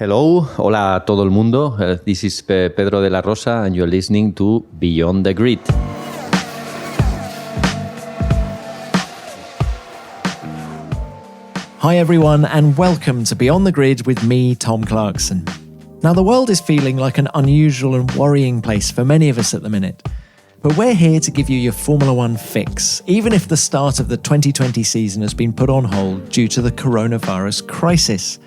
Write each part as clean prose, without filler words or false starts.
Hello, hola a todo el mundo. This is Pedro de la Rosa and you're listening to Beyond the Grid. Hi everyone and welcome to Beyond the Grid with me, Tom Clarkson. Now the world is feeling like an unusual and worrying place for many of us at the minute. But we're here to give you your Formula One fix, even if the start of the 2020 season has been put on hold due to the coronavirus crisis.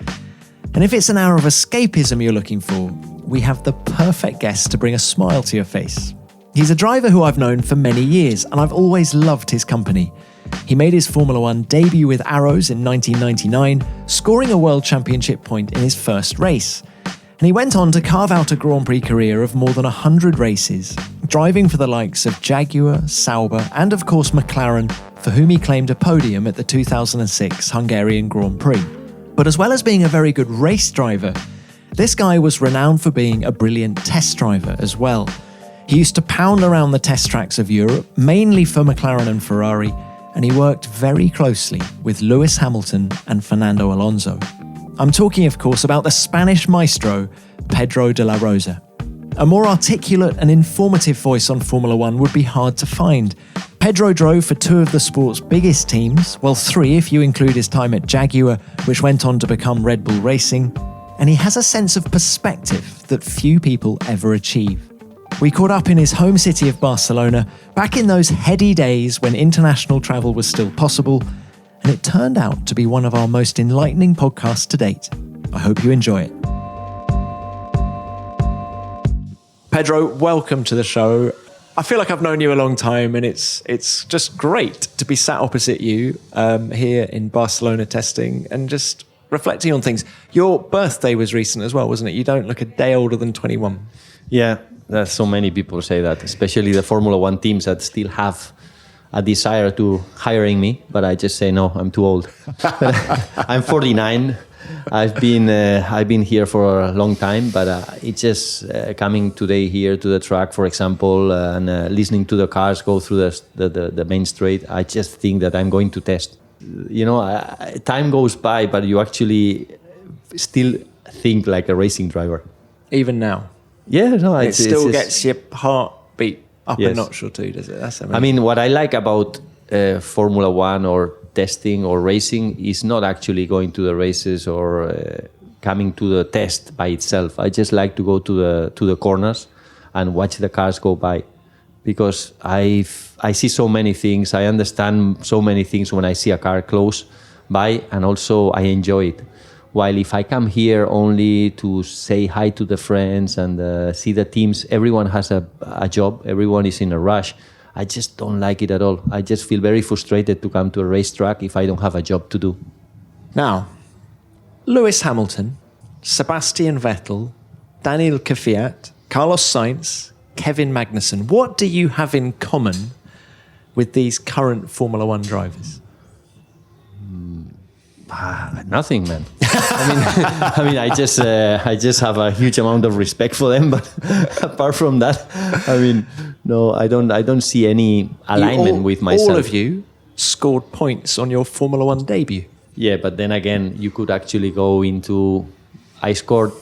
And if it's an hour of escapism you're looking for, we have the perfect guest to bring a smile to your face. He's a driver who I've known for many years, and I've always loved his company. He made his Formula One debut with Arrows in 1999, scoring a World Championship point in his first race. And he went on to carve out a Grand Prix career of more than 100 races, driving for the likes of Jaguar, Sauber, and of course McLaren, for whom he claimed a podium at the 2006 Hungarian Grand Prix. But as well as being a very good race driver, this guy was renowned for being a brilliant test driver as well. He used to pound around the test tracks of Europe, mainly for McLaren and Ferrari, and he worked very closely with Lewis Hamilton and Fernando Alonso. I'm talking, of course, about the Spanish maestro, Pedro de la Rosa. A more articulate and informative voice on Formula One would be hard to find. Pedro drove for two of the sport's biggest teams, well, three if you include his time at Jaguar, which went on to become Red Bull Racing, and he has a sense of perspective that few people ever achieve. We caught up in his home city of Barcelona, back in those heady days when international travel was still possible, and it turned out to be one of our most enlightening podcasts to date. I hope you enjoy it. Pedro, welcome to the show. I feel like I've known you a long time, and it's just great to be sat opposite you here in Barcelona testing and just reflecting on things. Your birthday was recent as well, wasn't it? You don't look a day older than 21. Yeah, there's so many people say that, especially the Formula One teams that still have a desire to hiring me, but I just say no, I'm too old. I'm 49. I've been here for a long time, but it's just coming today here to the track, for example, and listening to the cars go through the main straight. I just think that I'm going to test. You know, time goes by, but you actually still think like a racing driver. Even now? Yeah, no, it still gets your heartbeat up yes. a notch or two, does it? That's amazing. I mean, what I like about Formula One or testing or racing is not actually going to the races or coming to the test by itself. I just like to go to the corners and watch the cars go by, because I see so many things. I understand so many things when I see a car close by, and also I enjoy it. While if I come here only to say hi to the friends and see the teams, everyone has a job, everyone is in a rush. I just don't like it at all. I just feel very frustrated to come to a racetrack if I don't have a job to do. Now, Lewis Hamilton, Sebastian Vettel, Daniel Kvyat, Carlos Sainz, Kevin Magnussen. What do you have in common with these current Formula One drivers? Nothing, man. I just have a huge amount of respect for them, but apart from that, no, I don't see any alignment with myself. All of you scored points on your Formula One debut. Yeah, but then again, you could actually go into. I scored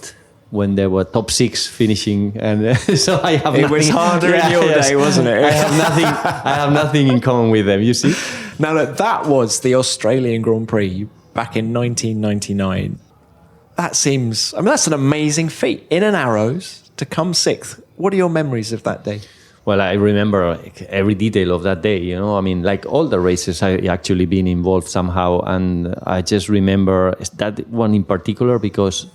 when there were top 6 finishing, and so I have. It was harder in your day, wasn't it? I have nothing in common with them. You see. Now look, that was the Australian Grand Prix back in 1999. That seems, that's an amazing feat. In an Arrows to come 6th. What are your memories of that day? Well, I remember every detail of that day, you know. Like all the races, I actually been involved somehow. And I just remember that one in particular because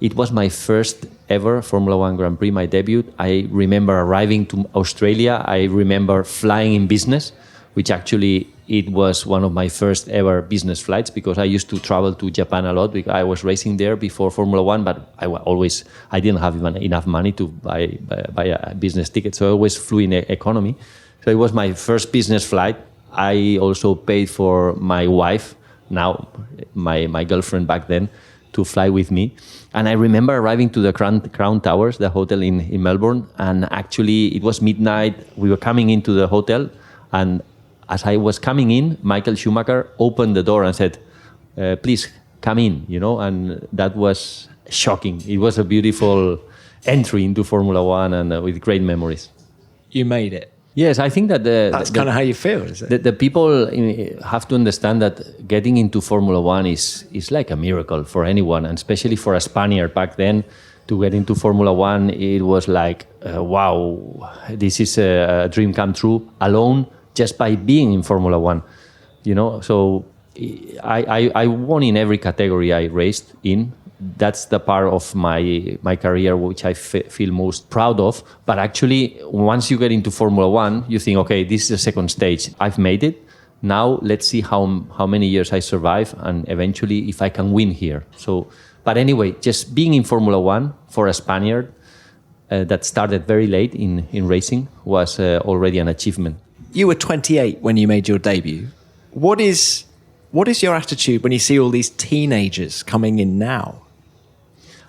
it was my first ever Formula One Grand Prix, my debut. I remember arriving to Australia. I remember flying in business, which actually it was one of my first ever business flights because I used to travel to Japan a lot because I was racing there before Formula One, but I didn't have even enough money to buy a business ticket, so I always flew in economy. So it was my first business flight. I also paid for my wife, now my girlfriend back then, to fly with me. And I remember arriving to the Crown Towers, the hotel in Melbourne, and actually it was midnight. We were coming into the hotel, and as I was coming in, Michael Schumacher opened the door and said, please come in, you know, and that was shocking. It was a beautiful entry into Formula One and with great memories. You made it. Yes, I think that That's kind of how you feel, is it? the people have to understand that getting into Formula One is like a miracle for anyone, and especially for a Spaniard back then. To get into Formula One, it was like, wow, this is a dream come true alone just by being in Formula One, you know. So I won in every category I raced in. That's the part of my career which I feel most proud of. But actually, once you get into Formula One, you think, okay, this is the second stage. I've made it. Now let's see how many years I survive, and eventually if I can win here. So. But anyway, just being in Formula One for a Spaniard that started very late in racing was already an achievement. You were 28 when you made your debut. What is your attitude when you see all these teenagers coming in now?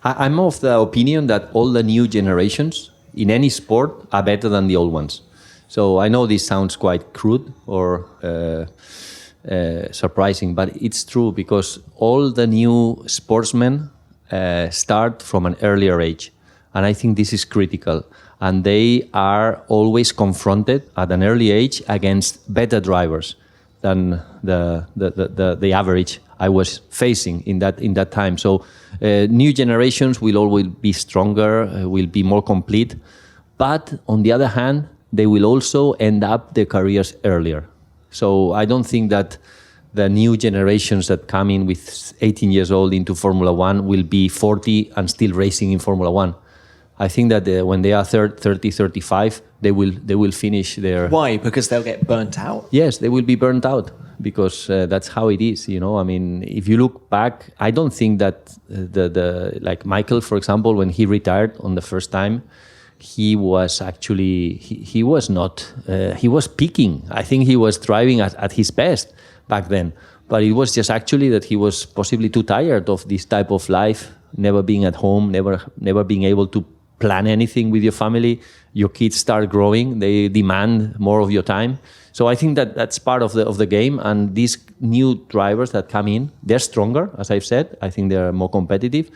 I'm of the opinion that all the new generations in any sport are better than the old ones. So I know this sounds quite crude or surprising, but it's true because all the new sportsmen start from an earlier age, and I think this is critical. And they are always confronted at an early age against better drivers than the average I was facing in that time. So new generations will always be stronger, will be more complete, but on the other hand, they will also end up their careers earlier. So I don't think that the new generations that come in with 18 years old into Formula One will be 40 and still racing in Formula One. I think that when they are 30, 35, they will finish their... Why? Because they'll get burnt out? Yes, they will be burnt out because that's how it is, you know. I mean, if you look back, I don't think that like Michael, for example, when he retired on the first time, he was actually, he was not, he was peaking. I think he was driving at his best back then. But it was just actually that he was possibly too tired of this type of life, never being at home, never being able to plan anything with your family. Your kids start growing, they demand more of your time. So I think that that's part of the game. And these new drivers that come in, they're stronger, as I've said. I think they're more competitive,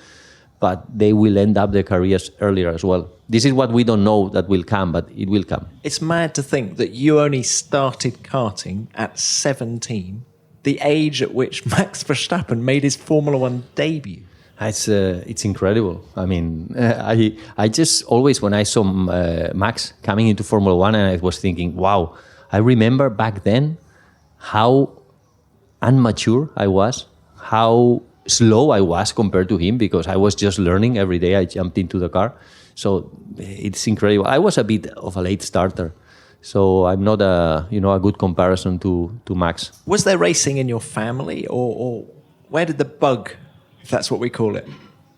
but they will end up their careers earlier as well. This is what we don't know that will come, but it will come. It's mad to think that you only started karting at 17, the age at which Max Verstappen made his Formula One debut. It's incredible. I mean, I just always, when I saw Max coming into Formula One, and I was thinking, wow, I remember back then how unmature I was, how slow I was compared to him, because I was just learning every day. I jumped into the car. So it's incredible. I was a bit of a late starter, so I'm not a good comparison to Max. Was there racing in your family, or where did the bug, if that's what we call it,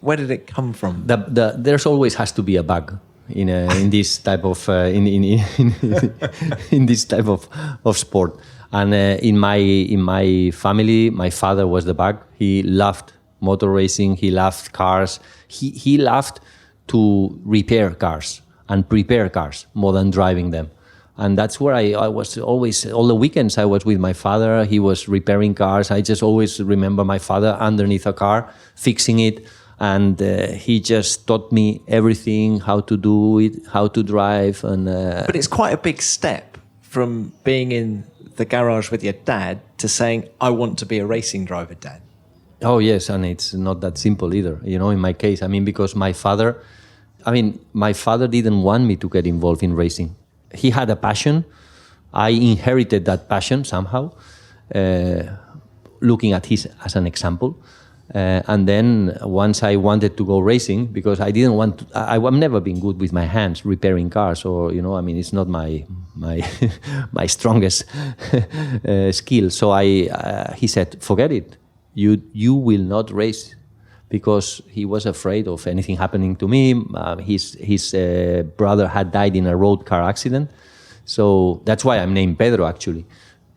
where did it come from? There's always has to be a bug in this type of in this type of sport. And in my family, my father was the bug. He loved motor racing. He loved cars. He loved to repair cars and prepare cars more than driving them. And that's where I was always, all the weekends I was with my father. He was repairing cars. I just always remember my father underneath a car, fixing it. And he just taught me everything, how to do it, how to drive. But it's quite a big step from being in the garage with your dad to saying, I want to be a racing driver, Dad. Oh, yes. And it's not that simple either. You know, in my case, I mean, because my father didn't want me to get involved in racing. He had a passion. I inherited that passion somehow, looking at his as an example. And then once I wanted to go racing, because I didn't want to, I've never been good with my hands repairing cars, or, you know, I mean, it's not my my strongest skill. So he said, forget it. You will not race, because he was afraid of anything happening to me. His brother had died in a road car accident. So that's why I'm named Pedro, actually,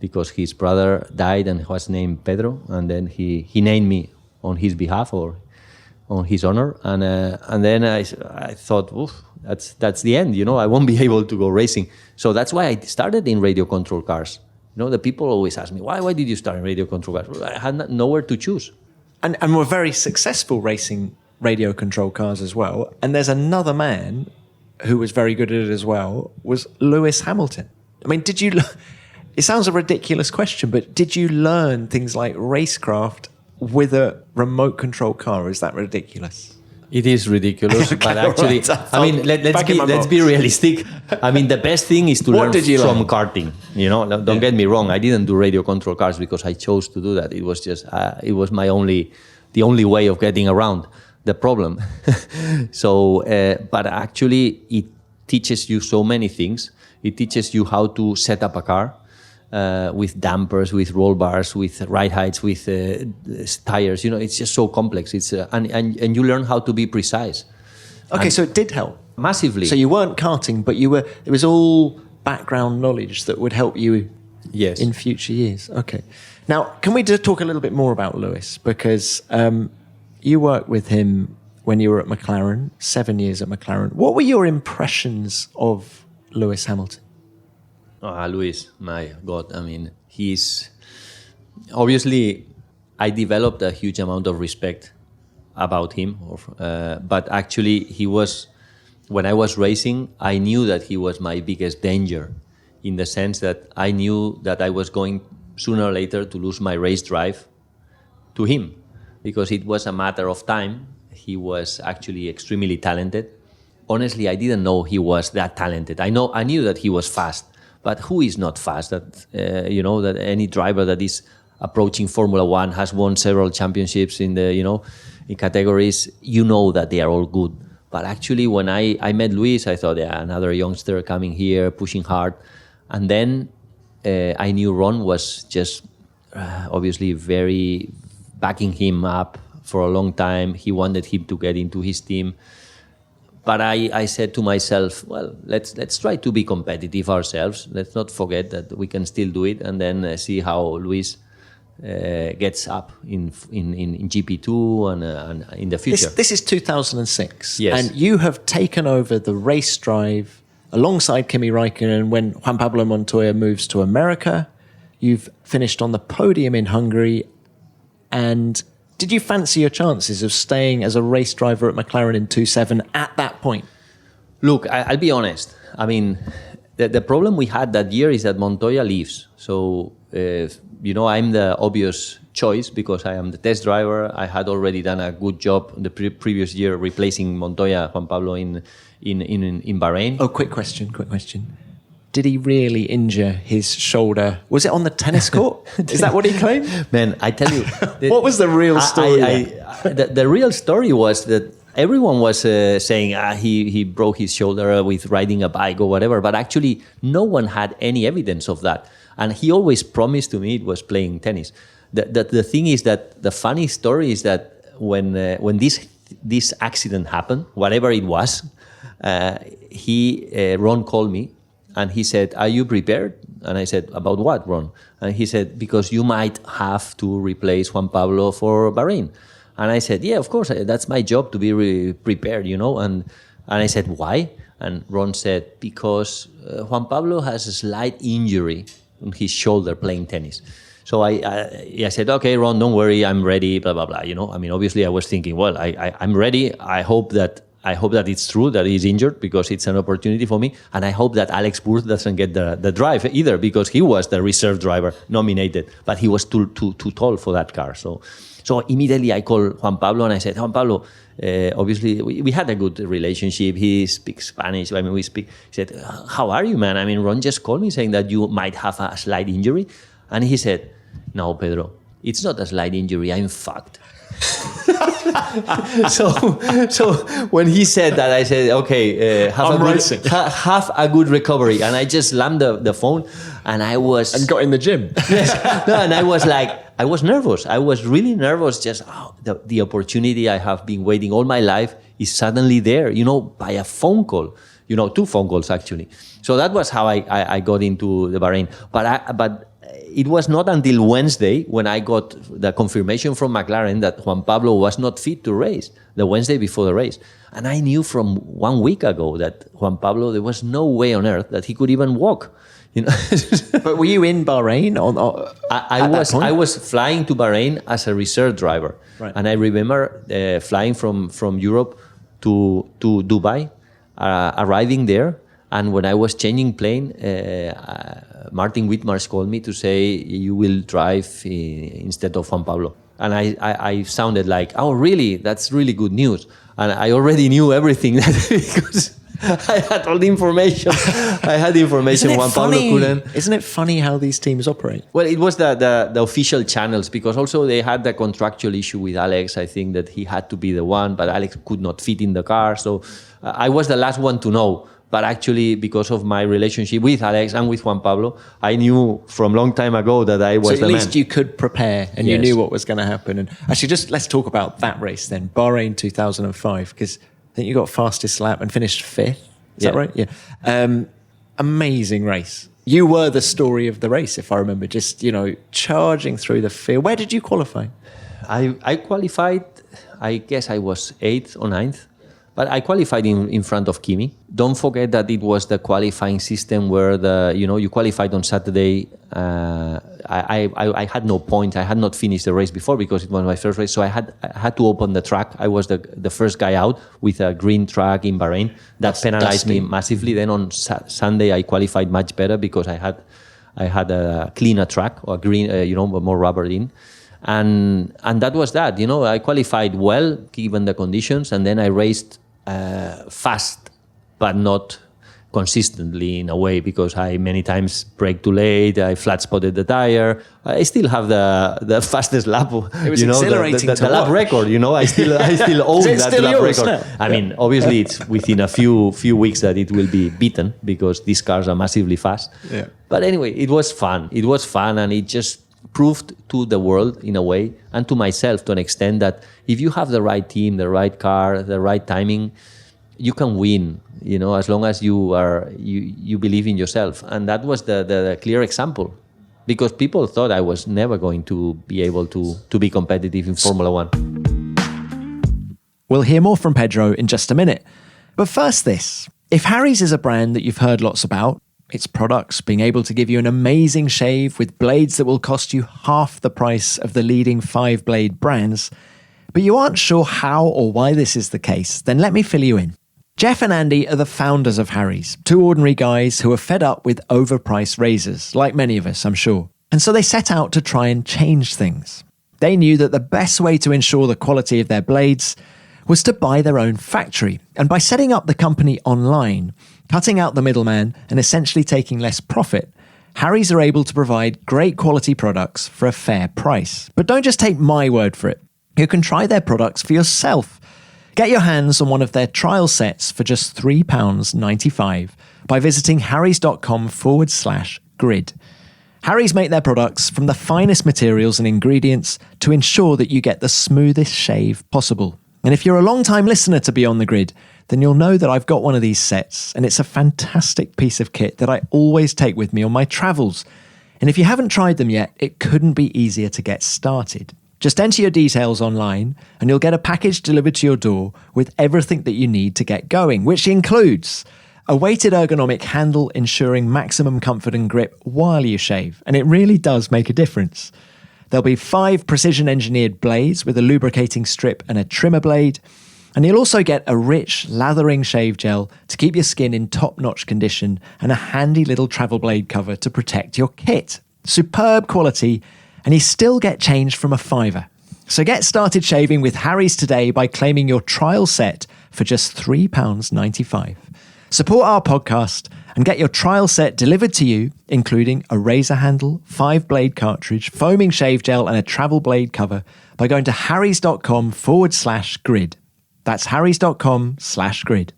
because his brother died and was named Pedro. And then he named me on his behalf or on his honor. And then I thought, oof, that's the end. You know, I won't be able to go racing. So that's why I started in radio control cars. You know, the people always ask me, why did you start in radio control cars? I had nowhere to choose. And were very successful racing radio control cars as well. And there's another man who was very good at it as well, was Lewis Hamilton. I mean, it sounds a ridiculous question, but did you learn things like racecraft with a remote control car? Or is that ridiculous? It is ridiculous, Okay, but actually, right. I mean, let's be realistic. I mean, the best thing is to learn from karting. You know, don't get me wrong. I didn't do radio control cars because I chose to do that. It was just, it was the only way of getting around the problem. So, but actually, it teaches you so many things. It teaches you how to set up a car. With dampers, with roll bars, with ride heights, with tires. You know, it's just so complex. It's and you learn how to be precise. Okay, so it did help massively. So you weren't karting, but it was all background knowledge that would help you in future years. Okay. Now, can we just talk a little bit more about Lewis? Because you worked with him when you were at McLaren, 7 years at McLaren. What were your impressions of Lewis Hamilton? Luis, my God. I mean, he's... Obviously, I developed a huge amount of respect about him. But actually, he was... When I was racing, I knew that he was my biggest danger, in the sense that I knew that I was going sooner or later to lose my race drive to him, because it was a matter of time. He was actually extremely talented. Honestly, I didn't know he was that talented. I knew that he was fast. But who is not fast? That that any driver that is approaching Formula One has won several championships in the in categories. You know that they are all good. But actually, when I met Luis, I thought, another youngster coming here, pushing hard. And then I knew Ron was just obviously very backing him up for a long time. He wanted him to get into his team. But I said to myself, well, let's try to be competitive ourselves. Let's not forget that we can still do it, and then see how Luis gets up in GP2 and in the future. This is 2006, yes. And you have taken over the race drive alongside Kimi Räikkönen when Juan Pablo Montoya moves to America. You've finished on the podium in Hungary, and did you fancy your chances of staying as a race driver at McLaren in 27 at that point? Look, I'll be honest. I mean, the problem we had that year is that Montoya leaves. So, I'm the obvious choice because I am the test driver. I had already done a good job the previous year replacing Montoya, Juan Pablo, in Bahrain. Oh, quick question. Did he really injure his shoulder? Was it on the tennis court? Is that what he claimed? Man, I tell you. What was the real story? The real story was that everyone was saying he broke his shoulder with riding a bike or whatever, but actually no one had any evidence of that. And he always promised to me it was playing tennis. The thing is that the funny story is that when this accident happened, whatever it was, Ron called me. And he said, "Are you prepared?" And I said, "About what, Ron?" And he said, "Because you might have to replace Juan Pablo for Bahrain." And I said, "Yeah, of course, that's my job to be prepared, And I said, "Why?" And Ron said, "Because Juan Pablo has a slight injury on his shoulder playing tennis." So I said, "Okay, Ron, don't worry, I'm ready." Blah blah blah. I mean, obviously, I was thinking, well, I'm ready. I hope that it's true that he's injured because it's an opportunity for me. And I hope that Alex Booth doesn't get the drive either because he was the reserve driver nominated, but he was too tall for that car. So immediately I called Juan Pablo and I said, "Juan Pablo, obviously we had a good relationship. He speaks Spanish. I mean, we speak." He said, "How are you, man? I mean, Ron just called me saying that you might have a slight injury." And he said, "No, Pedro, it's not a slight injury. I'm fucked." So when he said that, I said, "Okay, have a good recovery." And I just slammed the phone, and I was and got in the gym. And I was like, I was nervous. I was really nervous. Just the opportunity I have been waiting all my life is suddenly there. By a phone call. 2 phone calls actually. So that was how I got into the Bahrain. But it was not until Wednesday when I got the confirmation from McLaren that Juan Pablo was not fit to race, the Wednesday before the race. And I knew from 1 week ago that Juan Pablo, there was no way on earth that he could even walk. You know, But were you in Bahrain? I was flying to Bahrain as a reserve driver, Right. and I remember flying from Europe to Dubai, arriving there, and when I was changing plane, Martin Whitmarsh called me to say you will drive instead of Juan Pablo, and I sounded like, oh really? That's really good news, and I already knew everything because I had all the information. I had the information Juan Pablo couldn't. Isn't it funny how these teams operate? Well, it was the official channels, because also they had the contractual issue with Alex. I think that he had to be the one, but Alex could not fit in the car. So I was the last one to know. But actually, because of my relationship with Alex and with Juan Pablo, I knew from a long time ago that I was the man. So at least you could prepare and you knew what was going to happen. And actually, just let's talk about that race then. Bahrain 2005, because I think you got fastest lap and finished 5th. Is that right? Yeah. Amazing race. You were the story of the race, if I remember, just, charging through the field. Where did you qualify? I qualified, I guess I was 8th or 9th, but I qualified in front of Kimi. Don't forget that it was the qualifying system where you qualified on Saturday. I had no points. I had not finished the race before because it was my first race. So I had to open the track. I was the first guy out with a green track in Bahrain. That penalized me massively. Then on Sunday I qualified much better because I had a cleaner track or green, more rubber in. And that was that. I qualified well given the conditions, and then I raced fast, but not consistently in a way, because I many times brake too late. I flat spotted the tire. I still have the fastest lap. It was exhilarating the lap record. I still own that lap record. Now? I mean, obviously it's within a few weeks that it will be beaten because these cars are massively fast. Yeah. But anyway, it was fun. It was fun, and it just proved to the world in a way, and to myself to an extent, that if you have the right team, the right car, the right timing, you can win, as long as you believe in yourself. And that was the clear example, because people thought I was never going to be able to be competitive in Formula One. We'll hear more from Pedro in just a minute. But first this, if Harry's is a brand that you've heard lots about, its products being able to give you an amazing shave with blades that will cost you half the price of the leading 5-blade brands, but you aren't sure how or why this is the case, then let me fill you in. Jeff and Andy are the founders of Harry's, two ordinary guys who are fed up with overpriced razors, like many of us, I'm sure. And so they set out to try and change things. They knew that the best way to ensure the quality of their blades was to buy their own factory. And by setting up the company online, cutting out the middleman and essentially taking less profit, Harry's are able to provide great quality products for a fair price. But don't just take my word for it. You can try their products for yourself. Get your hands on one of their trial sets for just £3.95 by visiting harrys.com/grid. Harry's make their products from the finest materials and ingredients to ensure that you get the smoothest shave possible. And if you're a long-time listener to Beyond the Grid, then you'll know that I've got one of these sets, and it's a fantastic piece of kit that I always take with me on my travels. And if you haven't tried them yet, it couldn't be easier to get started. Just enter your details online, and you'll get a package delivered to your door with everything that you need to get going, which includes a weighted ergonomic handle ensuring maximum comfort and grip while you shave, and it really does make a difference. There'll be 5 precision-engineered blades with a lubricating strip and a trimmer blade. And you'll also get a rich, lathering shave gel to keep your skin in top-notch condition and a handy little travel blade cover to protect your kit. Superb quality, and you still get change from a £5. So get started shaving with Harry's today by claiming your trial set for just £3.95. Support our podcast and get your trial set delivered to you, including a razor handle, 5-blade cartridge, foaming shave gel, and a travel blade cover by going to harrys.com/grid. That's harrys.com/grid.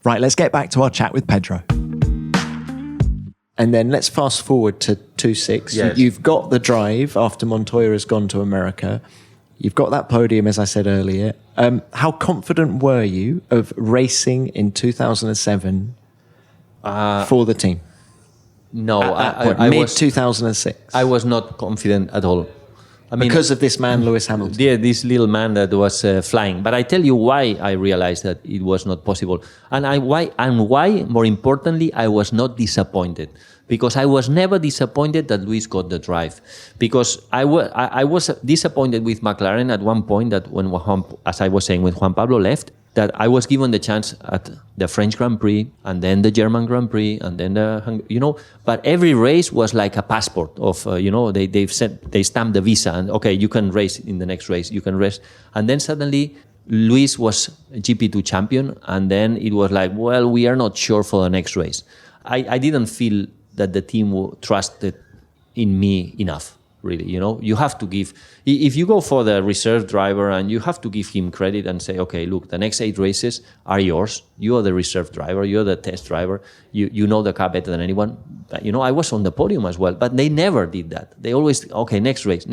Right, let's get back to our chat with Pedro. And then let's fast forward to 26. Yes. You've got the drive after Montoya has gone to America. You've got that podium, as I said earlier. How confident were you of racing in 2007 for the team? No, At that point, mid-2006. I was not confident at all. I mean, because of this man, Lewis Hamilton. yeah, this little man that was flying. But I tell you why I realized that it was not possible, and why more importantly, I was not disappointed, because I was never disappointed that Lewis got the drive, because I was disappointed with McLaren at one point, that when as I was saying, when Juan Pablo left, that I was given the chance at the French Grand Prix and then the German Grand Prix and then but every race was like a passport of, they stamped the visa and, okay, you can race in the next race, you can race. And then suddenly Luis was GP2 champion, and then it was like, well, we are not sure for the next race. I didn't feel that the team trusted in me enough. Really, you have to give, if you go for the reserve driver, and you have to give him credit and say, okay, look, the next 8 races are yours. You are the reserve driver. You're the test driver. You know the car better than anyone. But, I was on the podium as well, but they never did that. They always, okay, next race,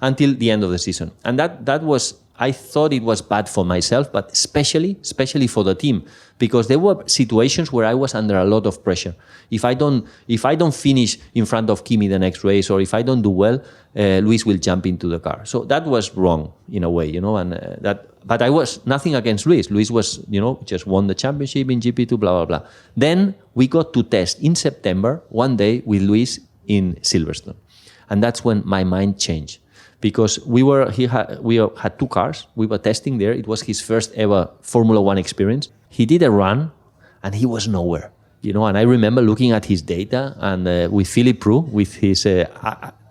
until the end of the season. And that was, I thought it was bad for myself, but especially for the team, because there were situations where I was under a lot of pressure. If I don't finish in front of Kimi the next race, or if I don't do well, Luis will jump into the car. So that was wrong in a way, But I was nothing against Luis. Luis was, just won the championship in GP2, blah blah blah. Then we got to test in September one day with Luis in Silverstone, and that's when my mind changed. Because we had 2 cars. We were testing there. It was his first ever Formula One experience. He did a run, and he was nowhere. And I remember looking at his data, and with Philip Prue, with his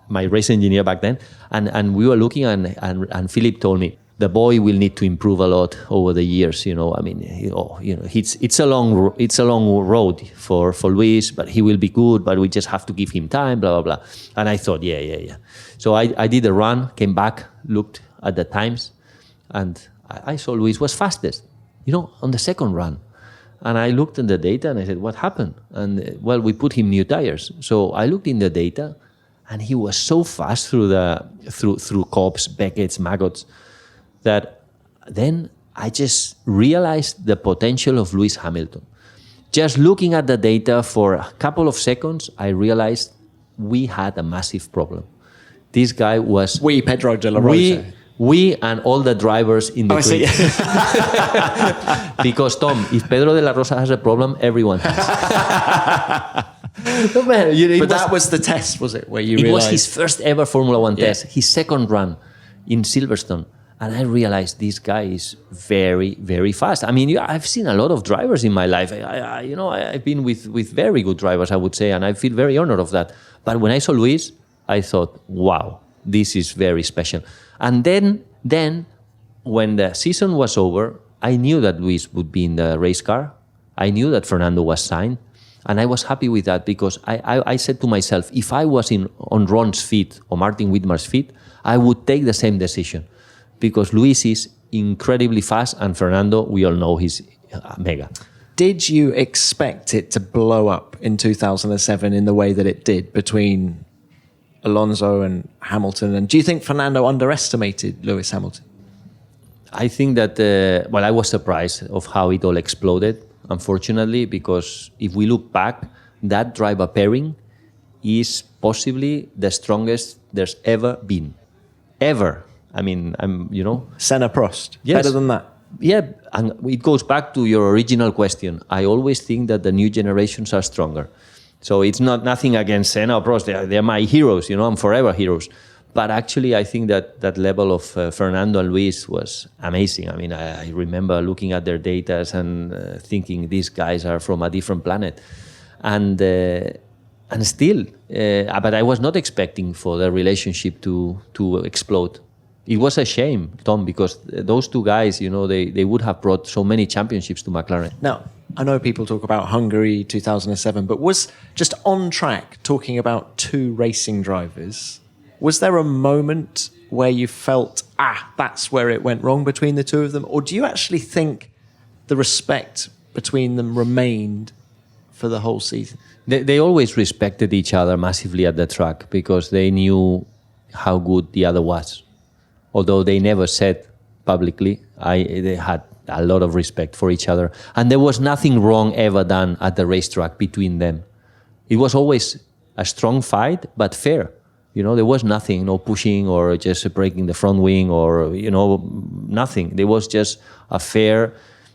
my race engineer back then, and we were looking, and Philip told me, the boy will need to improve a lot over the years. I mean, it's a long road for Luis, but he will be good. But we just have to give him time, blah blah blah. And I thought, yeah. So I did a run, came back, looked at the times, and I saw Luis was fastest, on the second run. And I looked in the data and I said, what happened? And well, we put him new tires. So I looked in the data, and he was so fast through Cobbs, Beckett's, Maggots, that then I just realized the potential of Lewis Hamilton. Just looking at the data for a couple of seconds, I realized we had a massive problem. This guy was... Pedro de la Rosa. We and all the drivers in the team. Because, Tom, if Pedro de la Rosa has a problem, everyone has. No, man, that was the test, was it? Where you realized... It was his first ever Formula One test, his second run in Silverstone. And I realized this guy is very, very fast. I mean, I've seen a lot of drivers in my life. I've been with very good drivers, I would say, and I feel very honored of that. But when I saw Luis, I thought, wow, this is very special. And then when the season was over, I knew that Luis would be in the race car. I knew that Fernando was signed. And I was happy with that, because I said to myself, if I was on Ron's feet or Martin Whitmar's feet, I would take the same decision. Because Luis is incredibly fast, and Fernando, we all know he's mega. Did you expect it to blow up in 2007 in the way that it did between Alonso and Hamilton? And do you think Fernando underestimated Lewis Hamilton? I think that, I was surprised of how it all exploded, unfortunately, because if we look back, that driver pairing is possibly the strongest there's ever been. Ever. I mean, Senna Prost. Yes. Better than that. Yeah, and it goes back to your original question. I always think that the new generations are stronger. So it's nothing against Senna or Prost. They're my heroes, I'm forever heroes. But actually, I think that level of Fernando and Luis was amazing. I mean, I remember looking at their data and thinking these guys are from a different planet. And still, but I was not expecting for the relationship to explode. It was a shame, Tom, because those 2 guys, they would have brought so many championships to McLaren. Now, I know people talk about Hungary 2007, but was just on track talking about 2 racing drivers, was there a moment where you felt, that's where it went wrong between the 2 of them? Or do you actually think the respect between them remained for the whole season? They always respected each other massively at the track, because they knew how good the other was. Although they never said publicly, they had a lot of respect for each other. And there was nothing wrong ever done at the racetrack between them. It was always a strong fight, but fair. There was nothing, no pushing or just breaking the front wing or, nothing. There was just a fair,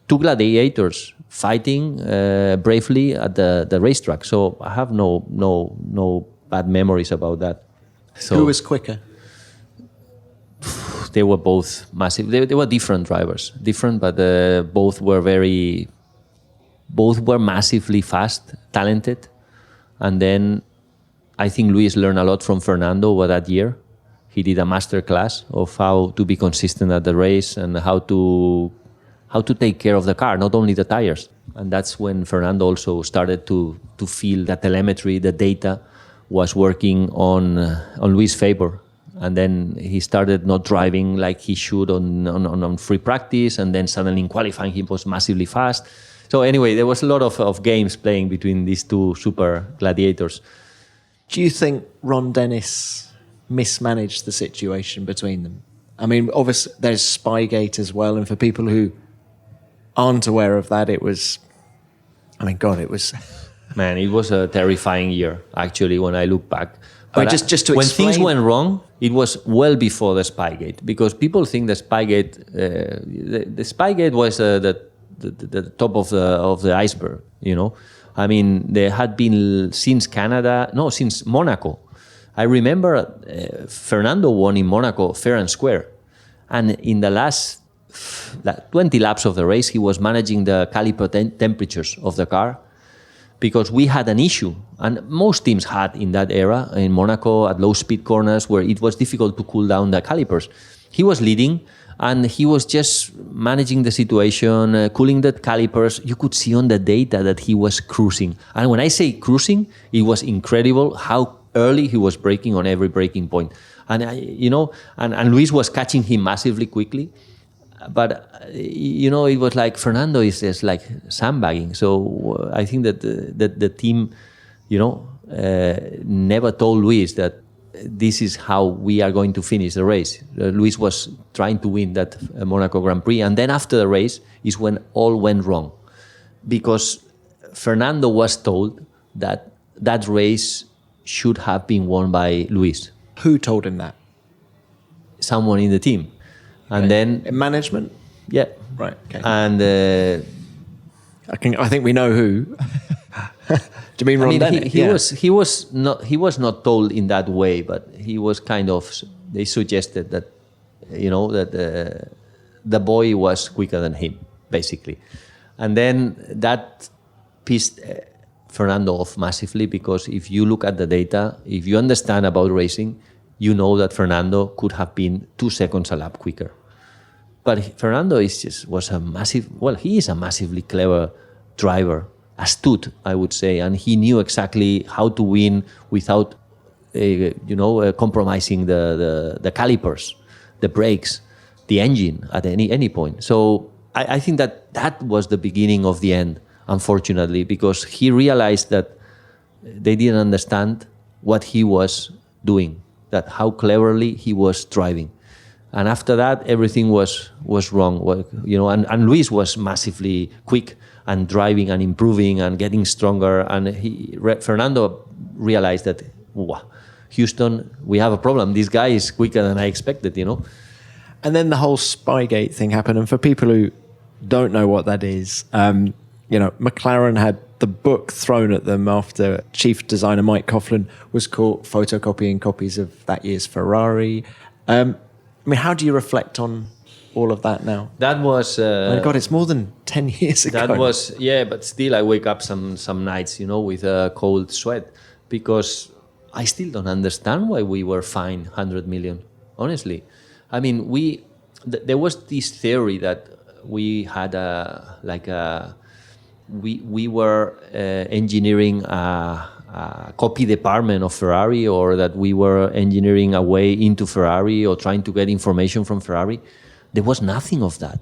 two gladiators fighting bravely at the racetrack. So I have no bad memories about that. So Who was quicker? they were both massive. They were different drivers, but both were massively fast, talented. And then I think Luis learned a lot from Fernando over that year. He did a master class of how to be consistent at the race and how to take care of the car, not only the tires. And that's when Fernando also started to feel that telemetry, the data, was working on Luis' favor. And then he started not driving like he should on free practice, and then suddenly in qualifying he was massively fast. So anyway, there was a lot of games playing between these two super gladiators. Do you think Ron Dennis mismanaged the situation between them? I mean, obviously there's Spygate as well, and for people who aren't aware of that, it was... Man, it was a terrifying year, actually, when I look back. But just to when explain... things went wrong, it was well before the Spygate, because people think the Spygate, the Spygate was the top of the iceberg. I mean, there had been since Monaco. I remember Fernando won in Monaco fair and square, and in the last 20 laps of the race, he was managing the caliper temperatures of the car, because we had an issue, and most teams had in that era in Monaco at low speed corners where it was difficult to cool down the calipers. He was leading, and he was just managing the situation, cooling the calipers. You could see on the data that he was cruising. And when I say cruising, it was incredible how early he was braking on every braking point. And, and Luis was catching him massively quickly. But, it was like Fernando is just like sandbagging. So I think that the team, never told Luis that this is how we are going to finish the race. Luis was trying to win that Monaco Grand Prix. And then after the race is when all went wrong. Because Fernando was told that that race should have been won by Luis. Who told him that? Someone in the team. And then... management? Yeah. Right, okay. And... I think we know who. Do you mean Ron Dennis? He was not told in that way, but he was kind of... They suggested that, that the boy was quicker than him, basically. And then that pissed Fernando off massively, because if you look at the data, if you understand about racing, you know that Fernando could have been 2 seconds a lap quicker. But Fernando he is a massively clever driver, astute, I would say, and he knew exactly how to win without, compromising the calipers, the brakes, the engine at any point. So I think that was the beginning of the end, unfortunately, because he realized that they didn't understand what he was doing, that how cleverly he was driving. And after that, everything was wrong. And Luis was massively quick and driving and improving and getting stronger. And Fernando realized that, wow, Houston, we have a problem. This guy is quicker than I expected, And then the whole Spygate thing happened. And for people who don't know what that is, McLaren had the book thrown at them after chief designer Mike Coughlin was caught photocopying copies of that year's Ferrari. How do you reflect on all of that now? That was... my God, it's more than 10 years ago. That was, but still I wake up some nights, with a cold sweat, because I still don't understand why we were fined 100 million, honestly. I mean, there was this theory that we had we were engineering a copy department of Ferrari, or that we were engineering a way into Ferrari or trying to get information from Ferrari. There was nothing of that.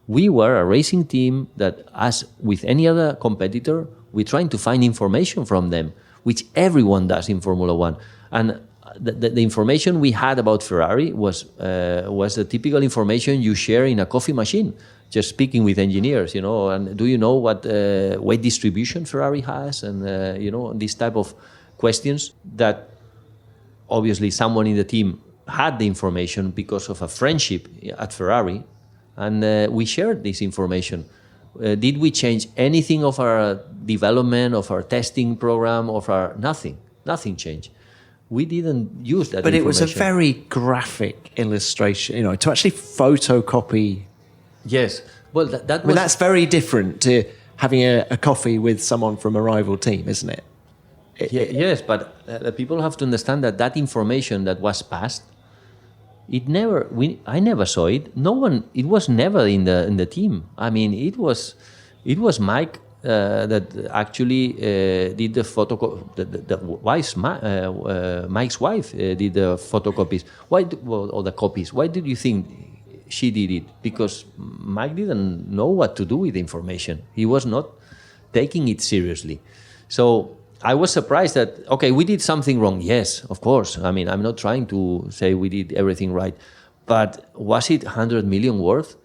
We were a racing team that, as with any other competitor, we're trying to find information from them, which everyone does in Formula One. And the information we had about Ferrari was the typical information you share in a coffee machine, just speaking with engineers, and do you know what weight distribution Ferrari has? And, these type of questions that obviously someone in the team had the information because of a friendship at Ferrari, and we shared this information. Did we change anything of our development, of our testing program, of our nothing? Nothing changed. We didn't use that But information. it was a very graphic illustration, to actually photocopy. Yes. Well, that was... I mean, that's very different to having a coffee with someone from a rival team, isn't it? Yes, but the people have to understand that information that was passed, I never saw it. No one. It was never in the team. I mean, it was Mike that actually did the Mike's wife did the photocopies. Or the copies? Why did you think she did it? Because Mike didn't know what to do with the information. He was not taking it seriously. So I was surprised that, okay, we did something wrong. Yes, of course. I mean, I'm not trying to say we did everything right. But was it 100 million worth?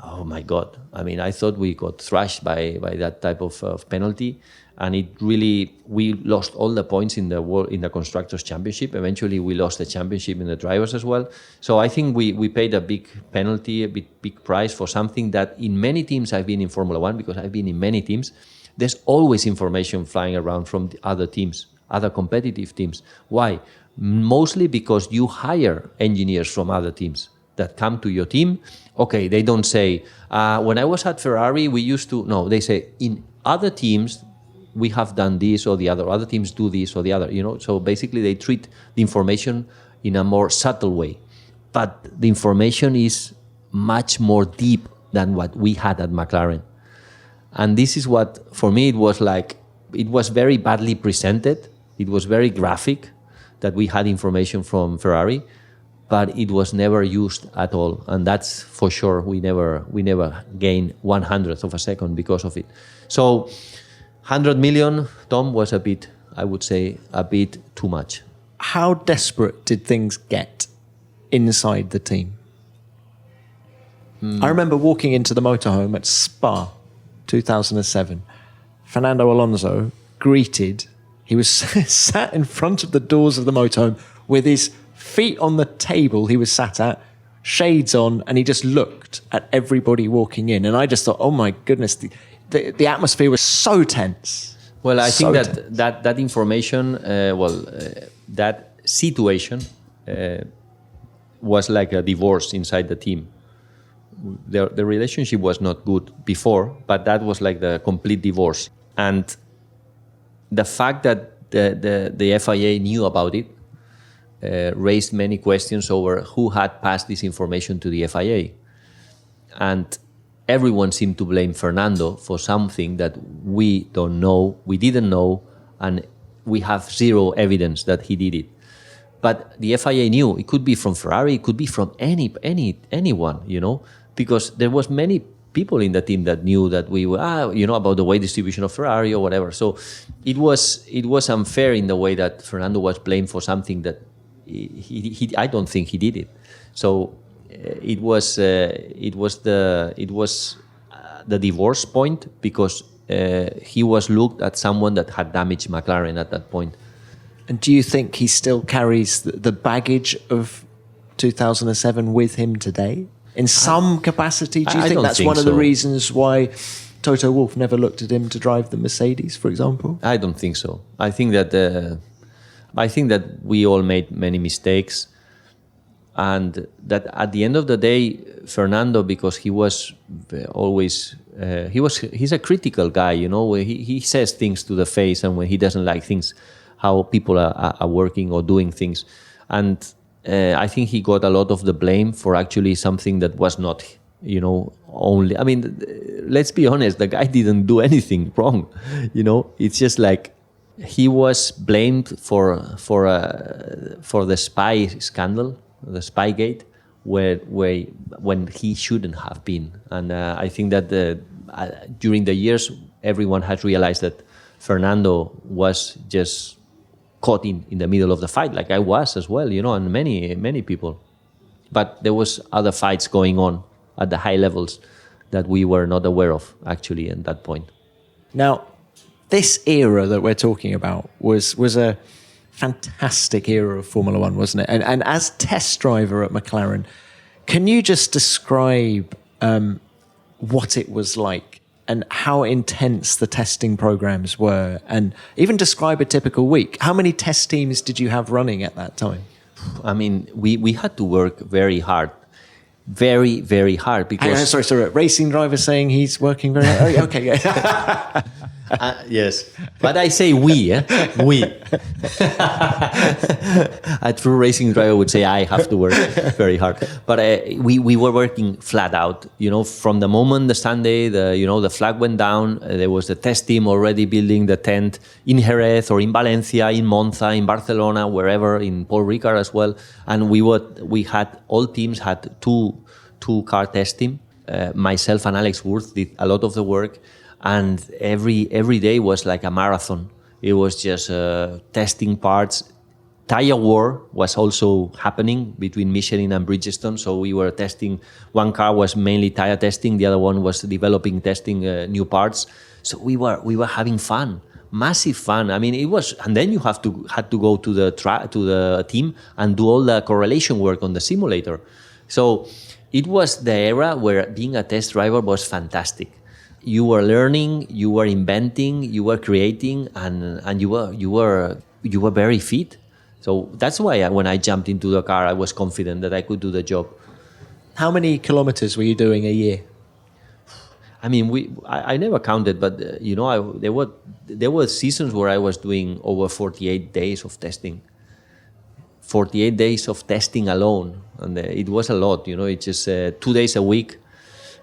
Oh, my God. I mean, I thought we got thrashed by that type of penalty. And it really, we lost all the points in the Constructors' Championship. Eventually, we lost the championship in the drivers as well. So I think we paid a big penalty, big price for something that in many teams, I've been in Formula One, because I've been in many teams, there's always information flying around from the other teams, other competitive teams. Why? Mostly because you hire engineers from other teams that come to your team. Okay, they don't say, when I was at Ferrari, we used to... No, they say, in other teams, we have done this or the other. Other teams do this or the other, So basically, they treat the information in a more subtle way. But the information is much more deep than what we had at McLaren. And this is what, for me, it was very badly presented. It was very graphic that we had information from Ferrari, but it was never used at all. And that's for sure. We never gained 1/100th of a second because of it. So 100 million, Tom, was I would say, a bit too much. How desperate did things get inside the team? I remember walking into the motorhome at Spa 2007. Fernando Alonso greeted. He was sat in front of the doors of the motorhome with his feet on the table he was sat at, shades on, and he just looked at everybody walking in. And I just thought, oh my goodness, the atmosphere was so tense. Well, I think that information, that situation was like a divorce inside the team. The relationship was not good before, but that was like the complete divorce. And the fact that the FIA knew about it raised many questions over who had passed this information to the FIA. And everyone seemed to blame Fernando for something that we didn't know, and we have zero evidence that he did it. But the FIA knew it could be from Ferrari, it could be from anyone, because there was many people in the team that knew that we were, about the weight distribution of Ferrari or whatever. So it was unfair in the way that Fernando was blamed for something that I don't think he did it. So it was the divorce point, because he was looked at someone that had damaged McLaren at that point. And do you think he still carries the baggage of 2007 with him today? In some capacity? Do you think that's one of the reasons why Toto Wolff never looked at him to drive the Mercedes, for example? I don't think so. I think that we all made many mistakes, and that at the end of the day, Fernando, because he was always he's a critical guy. He says things to the face, and when he doesn't like things, how people are working or doing things, and I think he got a lot of the blame for actually something that was not, only. I mean, let's be honest, the guy didn't do anything wrong. It's just like he was blamed for the spy scandal, the Spygate, when he shouldn't have been. And I think that during the years, everyone has realized that Fernando was just caught in the middle of the fight, like I was as well, and many people. But there was other fights going on at the high levels that we were not aware of, actually, at that point. Now, this era that we're talking about was a fantastic era of Formula One, wasn't it? And as test driver at McLaren, can you just describe what it was like and how intense the testing programs were, and even describe a typical week? How many test teams did you have running at that time? I mean, we had to work very hard. Very, very hard because... Sorry. Racing driver saying he's working very hard. Oh, okay, yeah. Yes. But I say we, we. A true racing driver would say I have to work very hard. But we were working flat out. From the moment the Sunday, the flag went down, there was the test team already building the tent in Jerez or in Valencia, in Monza, in Barcelona, wherever, in Paul Ricard as well. And all teams had two car test team. Myself and Alex Wurth did a lot of the work. And every day was like a marathon. It was just testing parts. Tire war was also happening between Michelin and Bridgestone. So we were testing. One car was mainly tire testing. The other one was testing new parts. So we were having fun, massive fun. I mean, it was. And then you had to go to the team and do all the correlation work on the simulator. So it was the era where being a test driver was fantastic. You were learning, you were inventing, you were creating, and you were very fit. So that's why when I jumped into the car, I was confident that I could do the job. How many kilometers were you doing a year? I mean, I never counted, but there were seasons where I was doing over 48 days of testing. 48 days of testing alone, and it was a lot. It's just 2 days a week.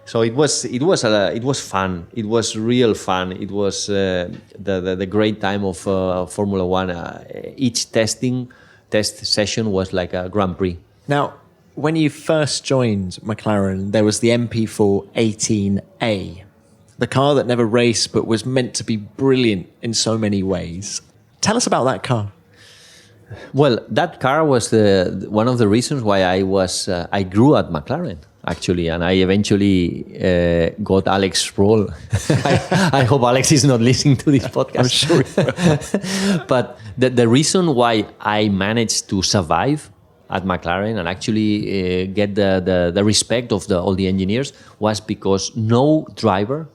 So it was fun. It was real fun. It was the great time of Formula One. Each test session was like a Grand Prix. Now, when you first joined McLaren, there was the MP4 18A, the car that never raced but was meant to be brilliant in so many ways. Tell us about that car. Well, that car was one of the reasons why I grew at McLaren, actually, and I eventually got Alex Sproul. I hope Alex is not listening to this podcast. I'm sure he will. But the reason why I managed to survive at McLaren and actually get the respect of all the engineers was because no driver,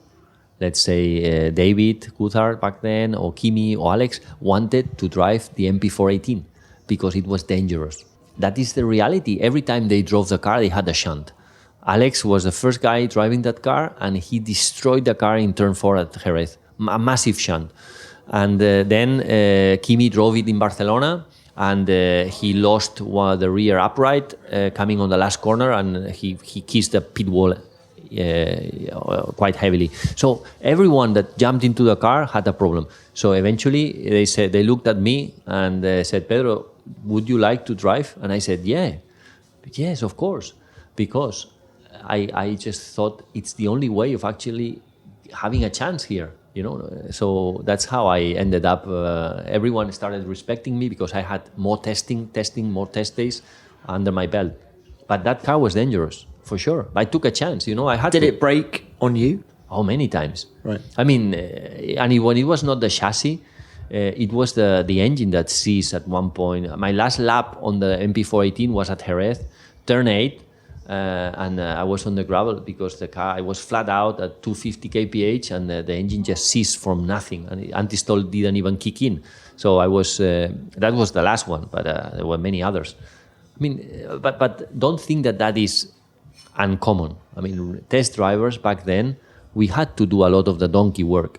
let's say David Coulthard back then, or Kimi or Alex, wanted to drive the MP418 because it was dangerous. That is the reality. Every time they drove the car, they had a shunt. Alex was the first guy driving that car, and he destroyed the car in turn 4 at Jerez, a massive shunt. And then Kimi drove it in Barcelona, and he lost the rear upright coming on the last corner, and he kissed the pit wall quite heavily. So everyone that jumped into the car had a problem. So eventually they looked at me and said, Pedro, would you like to drive? And I said, yes, of course, because I just thought it's the only way of actually having a chance here, So that's how I ended up. Everyone started respecting me because I had more testing, more test days under my belt. But that car was dangerous, for sure. I took a chance, I had to. Did it break on you? Oh, many times. Right. I mean, when it was not the chassis, it was the engine that seized at one point. My last lap on the MP418 was at Jerez, turn 8, and I was on the gravel because the car, I was flat out at 250 kph, and the engine just seized from nothing, and anti-stall didn't even kick in. So I was that was the last one, but there were many others. I mean, but don't think that is uncommon. I mean, test drivers back then, we had to do a lot of the donkey work.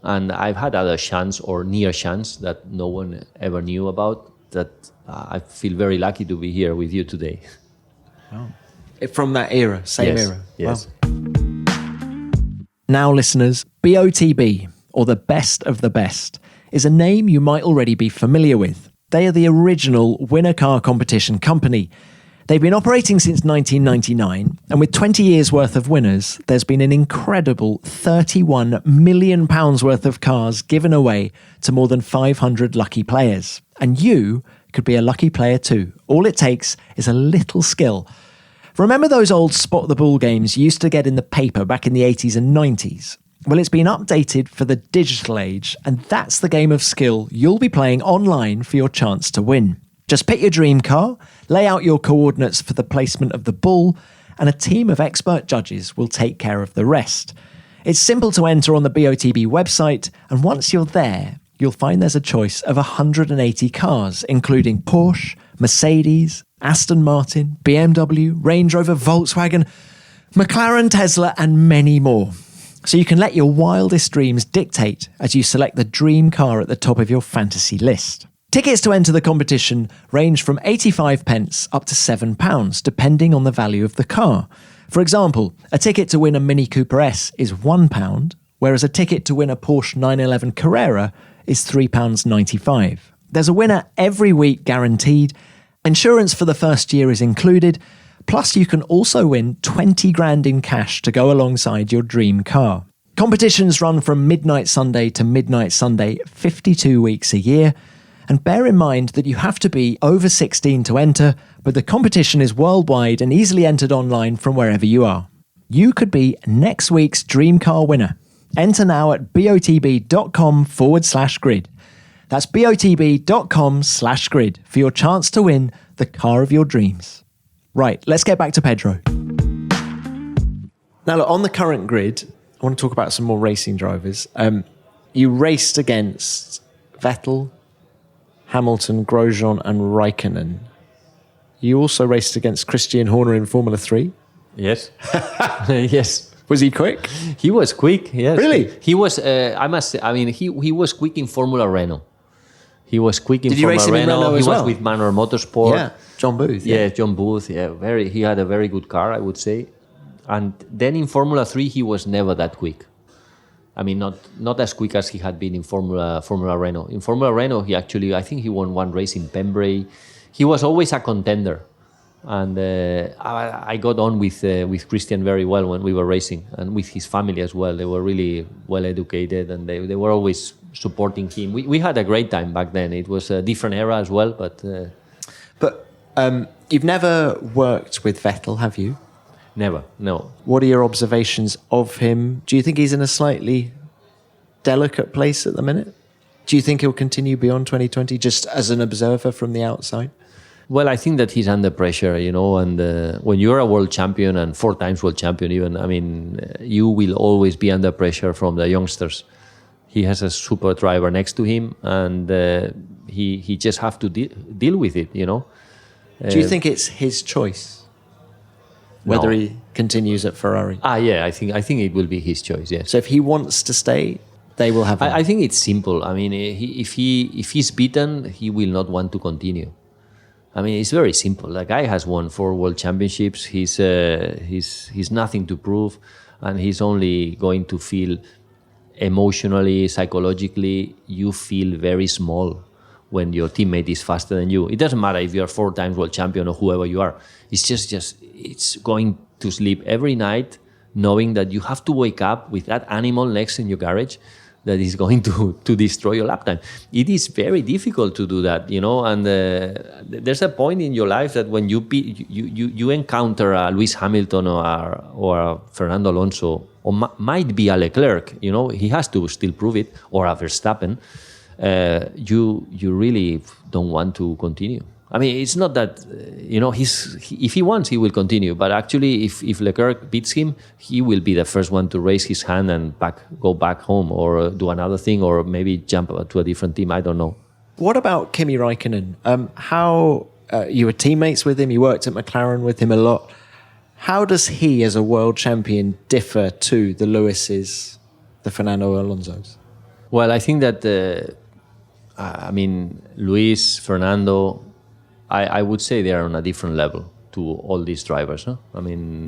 And I've had other shunts or near shunts that no one ever knew about, that I feel very lucky to be here with you today. Wow. From that era, same era. Yes. Wow. Now, listeners, BOTB, or the best of the best, is a name you might already be familiar with. They are the original winner car competition company. They've been operating since 1999, and with 20 years worth of winners, there's been an incredible £31 million worth of cars given away to more than 500 lucky players. And you could be a lucky player too. All it takes is a little skill. Remember those old spot the ball games you used to get in the paper back in the 80s and 90s? Well, it's been updated for the digital age, and that's the game of skill you'll be playing online for your chance to win. Just pick your dream car, lay out your coordinates for the placement of the ball, and a team of expert judges will take care of the rest. It's simple to enter on the BOTB website, and once you're there, you'll find there's a choice of 180 cars, including Porsche, Mercedes, Aston Martin, BMW, Range Rover, Volkswagen, McLaren, Tesla, and many more. So you can let your wildest dreams dictate as you select the dream car at the top of your fantasy list. Tickets to enter the competition range from 85 pence up to £7, depending on the value of the car. For example, a ticket to win a Mini Cooper S is £1, whereas a ticket to win a Porsche 911 Carrera is £3.95. There's a winner every week guaranteed. Insurance for the first year is included. Plus, you can also win 20 grand in cash to go alongside your dream car. Competitions run from midnight Sunday to midnight Sunday, 52 weeks a year. And bear in mind that you have to be over 16 to enter, but the competition is worldwide and easily entered online from wherever you are. You could be next week's dream car winner. Enter now at botb.com/grid. That's botb.com/grid for your chance to win the car of your dreams. Right, let's get back to Pedro. Now, look, on the current grid, I want to talk about some more racing drivers. You raced against Vettel, Hamilton, Grosjean, and Raikkonen. You also raced against Christian Horner in Formula 3. Yes. Yes. Was he quick? He was quick, yes. Really? He was, I must say, he was quick in Formula Renault. He was quick in Did you Formula race him in Renault. Renault He as was well? with Manor Motorsport. Yeah, John Booth. Yeah, John Booth. Yeah, he had a very good car, I would say. And then in Formula 3, he was never that quick. I mean, not as quick as he had been in Formula Renault. In Formula Renault, I think he won one race in Pembrey. He was always a contender. And I got on with Christian very well when we were racing, and with his family as well. They were really well educated, and they were always supporting him. We had a great time back then. It was a different era as well, but you've never worked with Vettel, have you? Never, no. What are your observations of him? Do you think he's in a slightly delicate place at the minute? Do you think he'll continue beyond 2020, just as an observer from the outside? Well, I think that he's under pressure, and when you're a world champion and 4 times world champion even, you will always be under pressure from the youngsters. He has a super driver next to him, and he just have to deal with it, Do you think it's his choice? Whether No. he continues at Ferrari? Yeah, I think it will be his choice, yes. So if he wants to stay, they will have him. I think it's simple. If he's beaten, he will not want to continue. It's very simple. The guy has won 4 world championships. He's nothing to prove, and he's only going to feel emotionally, psychologically. You feel very small when your teammate is faster than you. It doesn't matter if you're 4 times world champion or whoever you are. It's just it's going to sleep every night knowing that you have to wake up with that animal next in your garage that is going to destroy your lap time. It is very difficult to do that, and there's a point in your life that when you encounter a Lewis Hamilton or a Fernando Alonso, or might be a Leclerc, he has to still prove it, or a Verstappen, you really don't want to continue. It's not that, if he wants, he will continue. But actually, if Leclerc beats him, he will be the first one to raise his hand and go back home, or do another thing, or maybe jump to a different team. I don't know. What about Kimi Raikkonen? You were teammates with him, you worked at McLaren with him a lot. How does he, as a world champion, differ to the Lewises, the Fernando Alonsos? Well, I think that, Luis, Fernando, I would say they are on a different level to all these drivers. Huh?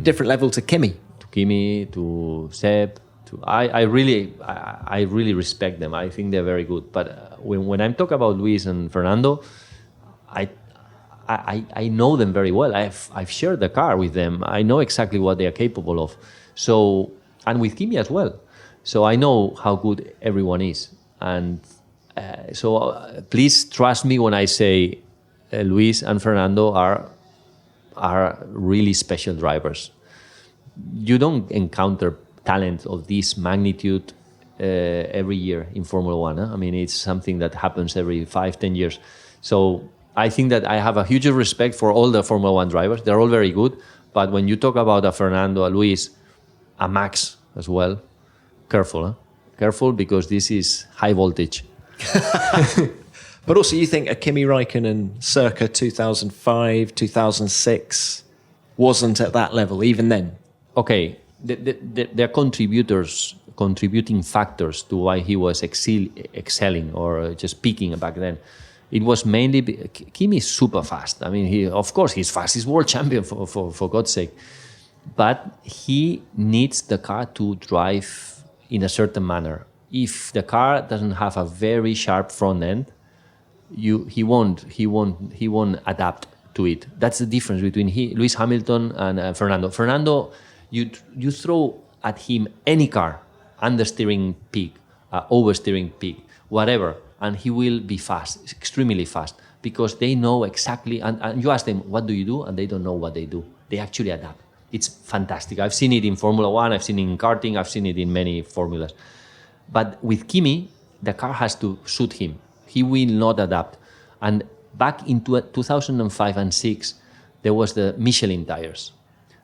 Different level to Kimi? To Kimi, to Seb. I really respect them. I think they're very good. But when I'm talking about Luis and Fernando, I know them very well. I've shared the car with them. I know exactly what they are capable of. So, and with Kimi as well. So I know how good everyone is. And please trust me when I say Luis and Fernando are really special drivers. You don't encounter talent of this magnitude every year in Formula One. I mean, it's something that happens every 5-10 years. So I think that I have a huge respect for all the Formula One drivers. They're all very good. But when you talk about a Fernando, a Luis, a Max as well, careful. Careful, because this is high voltage. But also, you think a Kimi Räikkönen circa 2005, 2006 wasn't at that level even then? Okay, there are contributing factors to why he was excelling or just peaking back then. It was mainly Kimi is super fast. I mean, of course he's fast. He's world champion for God's sake. But he needs the car to drive in a certain manner. If the car doesn't have a very sharp front end, he won't adapt to it. That's the difference between Lewis Hamilton and Fernando. Fernando, you throw at him any car, understeering pig, oversteering pig, whatever, and he will be fast, extremely fast, because they know exactly, and you ask them, what do you do? And they don't know what they do. They actually adapt. It's fantastic. I've seen it in Formula One, I've seen it in karting, I've seen it in many formulas. But with Kimi, the car has to suit him. He will not adapt. And back in 2005 and 6, there was the Michelin tires.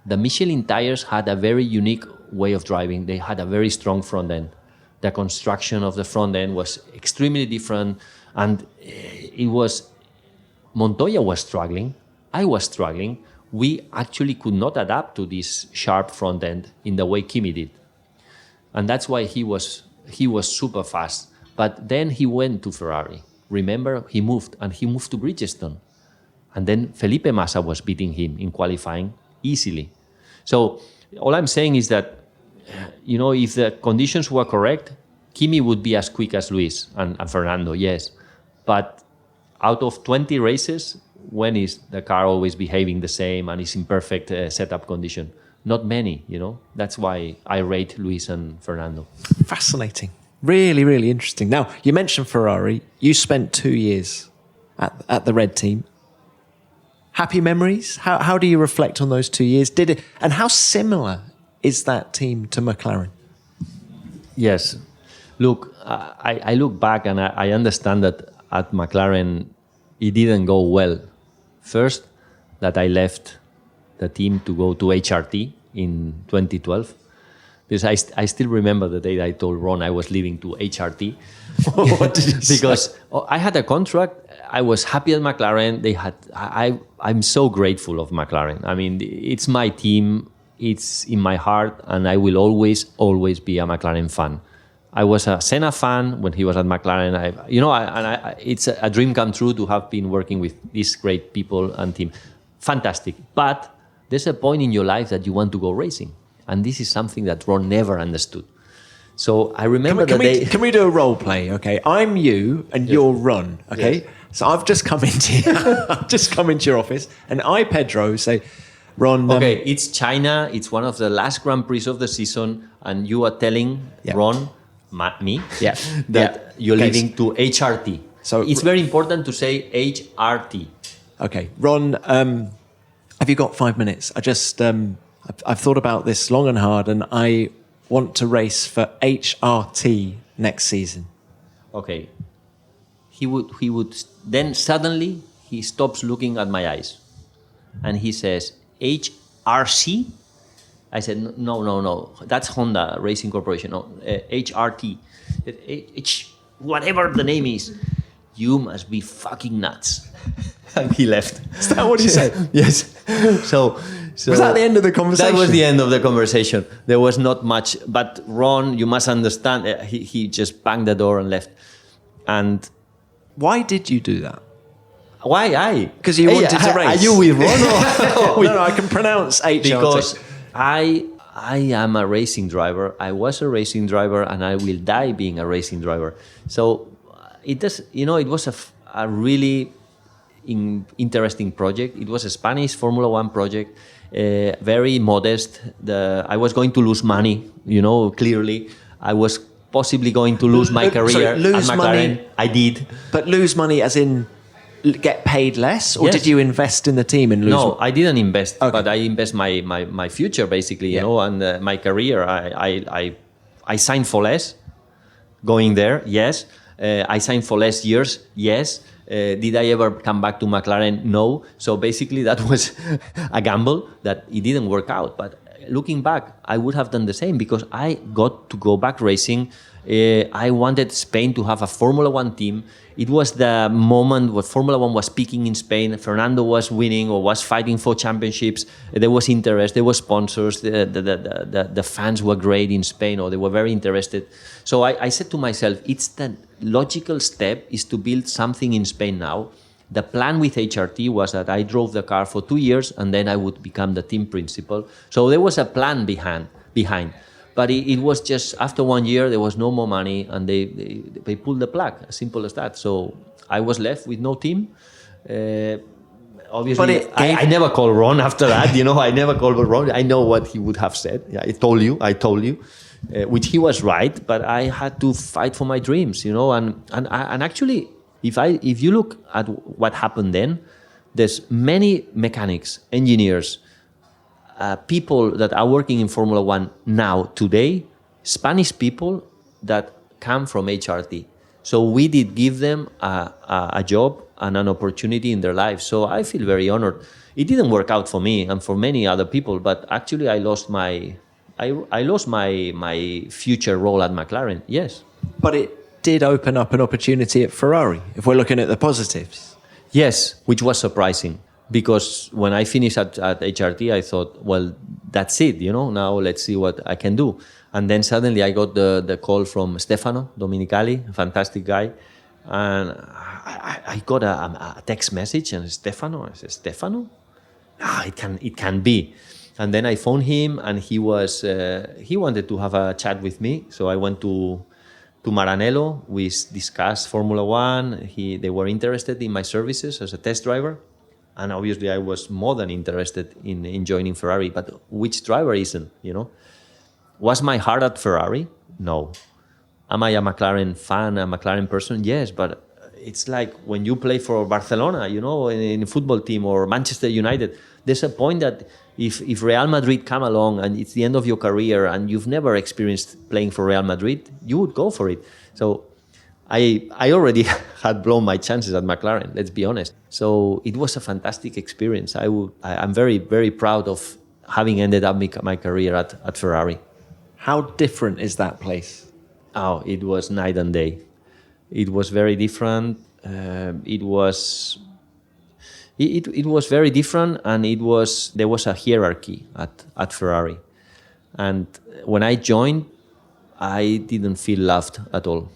The Michelin tires had a very unique way of driving. They had a very strong front end. The construction of the front end was extremely different. And Montoya was struggling. I was struggling. We actually could not adapt to this sharp front end in the way Kimi did. And that's why he was super fast. But then he went to Ferrari. Remember, he moved to Bridgestone. And then Felipe Massa was beating him in qualifying easily. So all I'm saying is that, if the conditions were correct, Kimi would be as quick as Luis and Fernando, yes. But out of 20 races, when is the car always behaving the same and is in perfect setup condition? Not many, That's why I rate Luis and Fernando. Fascinating. Really, really interesting. Now, you mentioned Ferrari. You spent 2 years at the red team. Happy memories? How do you reflect on those 2 years? And how similar is that team to McLaren? Yes. Look, I look back and I understand that at McLaren, it didn't go well. First, that I left the team to go to HRT in 2012. Because I still remember the day I told Ron I was leaving to HRT. What did you because say? I had a contract. I was happy at McLaren. I'm so grateful of McLaren. I mean, it's my team. It's in my heart, and I will always be a McLaren fan. I was a Senna fan when he was at McLaren. It's a dream come true to have been working with these great people and team. Fantastic. But there's a point in your life that you want to go racing. And this is something that Ron never understood. So I remember Can we do a role play? Okay, I'm you and you're Ron. Okay, yes. So I've just come into your office, and I, Pedro, say, Ron. Okay, it's China. It's one of the last Grand Prix of the season, and you are telling Ron, me, that you're leaving to HRT. So it's very important to say HRT. Okay, Ron. Have you got 5 minutes? I've thought about this long and hard, and I want to race for HRT next season. Okay. He would then suddenly he stops looking at my eyes, and he says, HRC? I said, no, that's Honda Racing Corporation. No, HRT. Whatever the name is, you must be fucking nuts. And he left. Is that what he said? Yes. So was that the end of the conversation? That was the end of the conversation. There was not much. But Ron, you must understand, he just banged the door and left. And why did you do that? Why I? Because you wanted to race. Are you with Ron? No, I can pronounce HRT. Because I am a racing driver. I was a racing driver, and I will die being a racing driver. So it was a really interesting project. It was a Spanish Formula One project, very modest. I was going to lose money, clearly. I was possibly going to lose my career at McLaren. Money, I did. But lose money as in get paid less, or Yes. did you invest in the team and lose? No, I didn't invest, Okay. but I invest my future basically, you Yeah. know, and my career. I signed for less, going there. Yes, I signed for less years. Yes. Did I ever come back to McLaren? No. So basically, that was a gamble that it didn't work out. But looking back, I would have done the same because I got to go back racing. I wanted Spain to have a Formula One team. It was the moment where Formula One was peaking in Spain. Fernando was winning or was fighting for championships. There was interest. There were sponsors. The fans were great in Spain, or they were very interested. So I said to myself, it's the logical step is to build something in Spain now. The plan with HRT was that I drove the car for 2 years and then I would become the team principal. So there was a plan behind. But it was just after 1 year, there was no more money and they pulled the plug, as simple as that. So I was left with no team. Obviously, I never called Ron after that. You know, I never called Ron. I know what he would have said. Yeah, I told you, which he was right. But I had to fight for my dreams, you know. And actually, if you look at what happened then, there's many mechanics, engineers, people that are working in Formula One now, today, Spanish people that come from HRT. So we did give them a job and an opportunity in their lives. So I feel very honored. It didn't work out for me and for many other people, but actually I lost my future role at McLaren, yes. But it did open up an opportunity at Ferrari, if we're looking at the positives. Yes, which was surprising. Because when I finished at HRT, I thought, well, that's it, you know, now let's see what I can do. And then suddenly I got the call from Stefano Domenicali, a fantastic guy. And I got a text message and Stefano, I said, Stefano? It can be. And then I phoned him and he wanted to have a chat with me. So I went to Maranello. We discussed Formula One. They were interested in my services as a test driver. And obviously I was more than interested in joining Ferrari, but which driver isn't, you know? Was my heart at Ferrari? No. Am I a McLaren fan, a McLaren person? Yes, but it's like when you play for Barcelona, you know, in a football team, or Manchester United, there's a point that if Real Madrid come along and it's the end of your career and you've never experienced playing for Real Madrid, you would go for it. So I already had blown my chances at McLaren, let's be honest. So it was a fantastic experience. I'm very, very proud of having ended up my career at Ferrari. How different is that place? Oh, it was night and day. It was very different. It was very different, and there was a hierarchy at Ferrari. And when I joined, I didn't feel loved at all.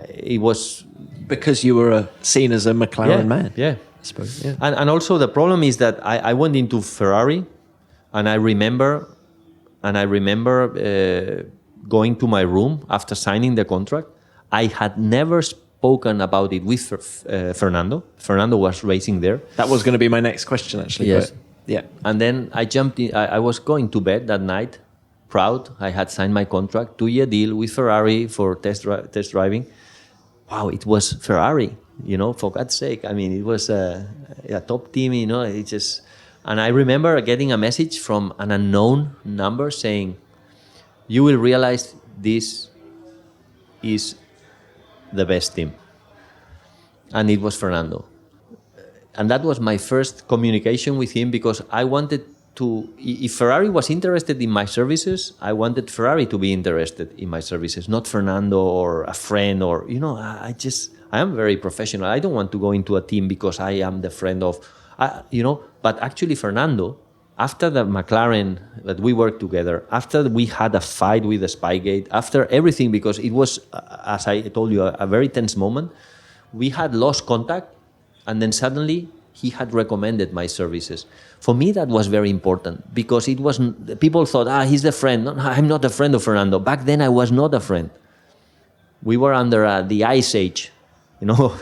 It was because you were seen as a McLaren man. Yeah, I suppose. Yeah. And also the problem is that I went into Ferrari, and I remember going to my room after signing the contract. I had never spoken about it with Fernando. Fernando was racing there. That was going to be my next question, actually. Yes. But, yeah. And then I jumped in. I was going to bed that night, proud. I had signed my contract, 2-year deal with Ferrari for test driving. Wow, it was Ferrari, you know, for God's sake. I mean, it was a top team, you know. It just, and I remember getting a message from an unknown number saying, "You will realize this is the best team," and it was Fernando. And that was my first communication with him, because I wanted to, if Ferrari was interested in my services, I wanted Ferrari to be interested in my services, not Fernando or a friend, or, you know, I am very professional. I don't want to go into a team because I am the friend of, you know, but actually Fernando, after the McLaren that we worked together, after we had a fight with the Spygate, after everything, because it was, as I told you, a very tense moment, we had lost contact, and then suddenly he had recommended my services. For me, that was very important, because it wasn't, people thought, he's the friend. No, I'm not a friend of Fernando. Back then, I was not a friend. We were under the Ice Age, you know.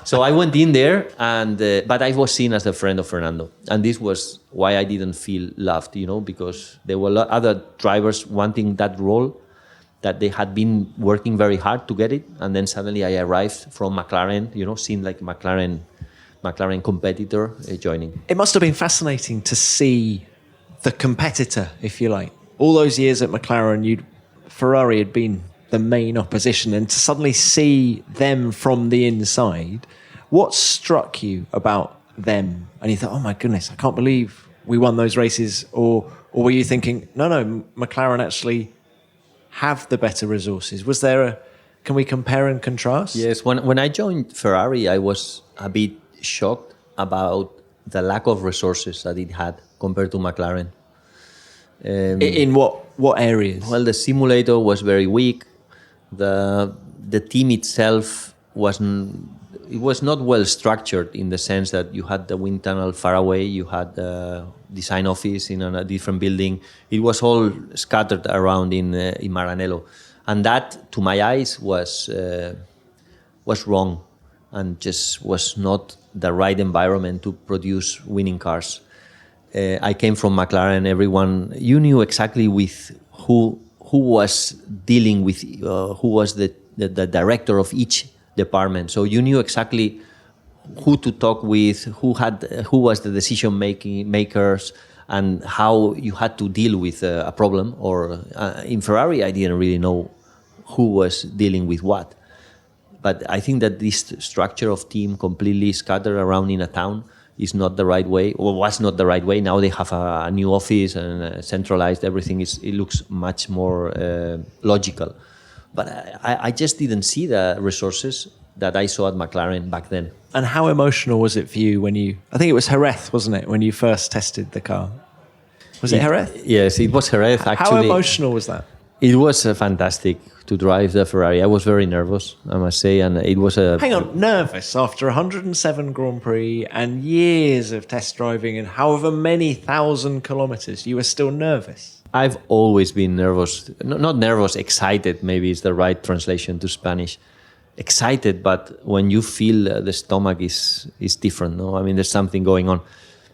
So I went in there, and but I was seen as a friend of Fernando. And this was why I didn't feel loved, you know, because there were other drivers wanting that role that they had been working very hard to get it, and then suddenly I arrived from McLaren, seemed like McLaren competitor joining. It must have been fascinating to see the competitor, if you like. All those years at McLaren, Ferrari had been the main opposition, and to suddenly see them from the inside, what struck you about them? And you thought, oh my goodness, I can't believe we won those races. Or were you thinking, no, McLaren actually have the better resources? Can we compare and contrast? Yes, when I joined Ferrari, I was a bit shocked about the lack of resources that it had compared to McLaren. In what areas? Well, the simulator was very weak. The team itself was not well structured, in the sense that you had the wind tunnel far away, you had the design office in a different building. It was all scattered around in Maranello, and that, to my eyes, was wrong, and just was not the right environment to produce winning cars. I came from McLaren. Everyone, you knew exactly with who was dealing with, who was the director of each department. So you knew exactly who to talk with, who was the decision makers, and how you had to deal with a problem. Or in Ferrari, I didn't really know who was dealing with what. But I think that this structure of team completely scattered around in a town is not the right way, or was not the right way. Now they have a new office and centralized everything. It looks much more logical. But I just didn't see the resources that I saw at McLaren back then. And how emotional was it for you when I think it was Jerez, wasn't it, when you first tested the car? Was it Jerez? Yes, it was Jerez, actually. How emotional was that? It was fantastic to drive the Ferrari. I was very nervous, I must say, and it was a... Hang on, nervous after 107 Grand Prix and years of test driving and however many thousand kilometers, you were still nervous? I've always been nervous. Not nervous, excited, maybe is the right translation to Spanish. Excited, but when you feel the stomach is different, no? I mean, there's something going on.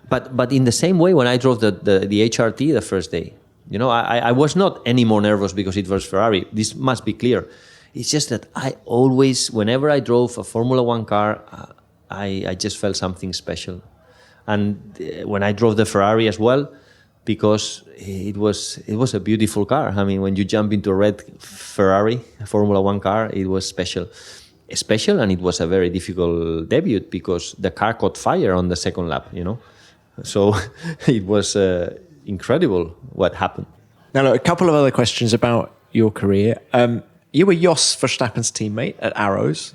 But in the same way, when I drove the HRT the first day, I was not any more nervous because it was Ferrari. This must be clear. It's just that I always, whenever I drove a Formula One car, I just felt something special. And when I drove the Ferrari as well, because it was a beautiful car. I mean, when you jump into a red Ferrari, a Formula One car, it was special. And it was a very difficult debut because the car caught fire on the second lap, So it was incredible what happened. Now, look, a couple of other questions about your career. You were Jos Verstappen's teammate at Arrows.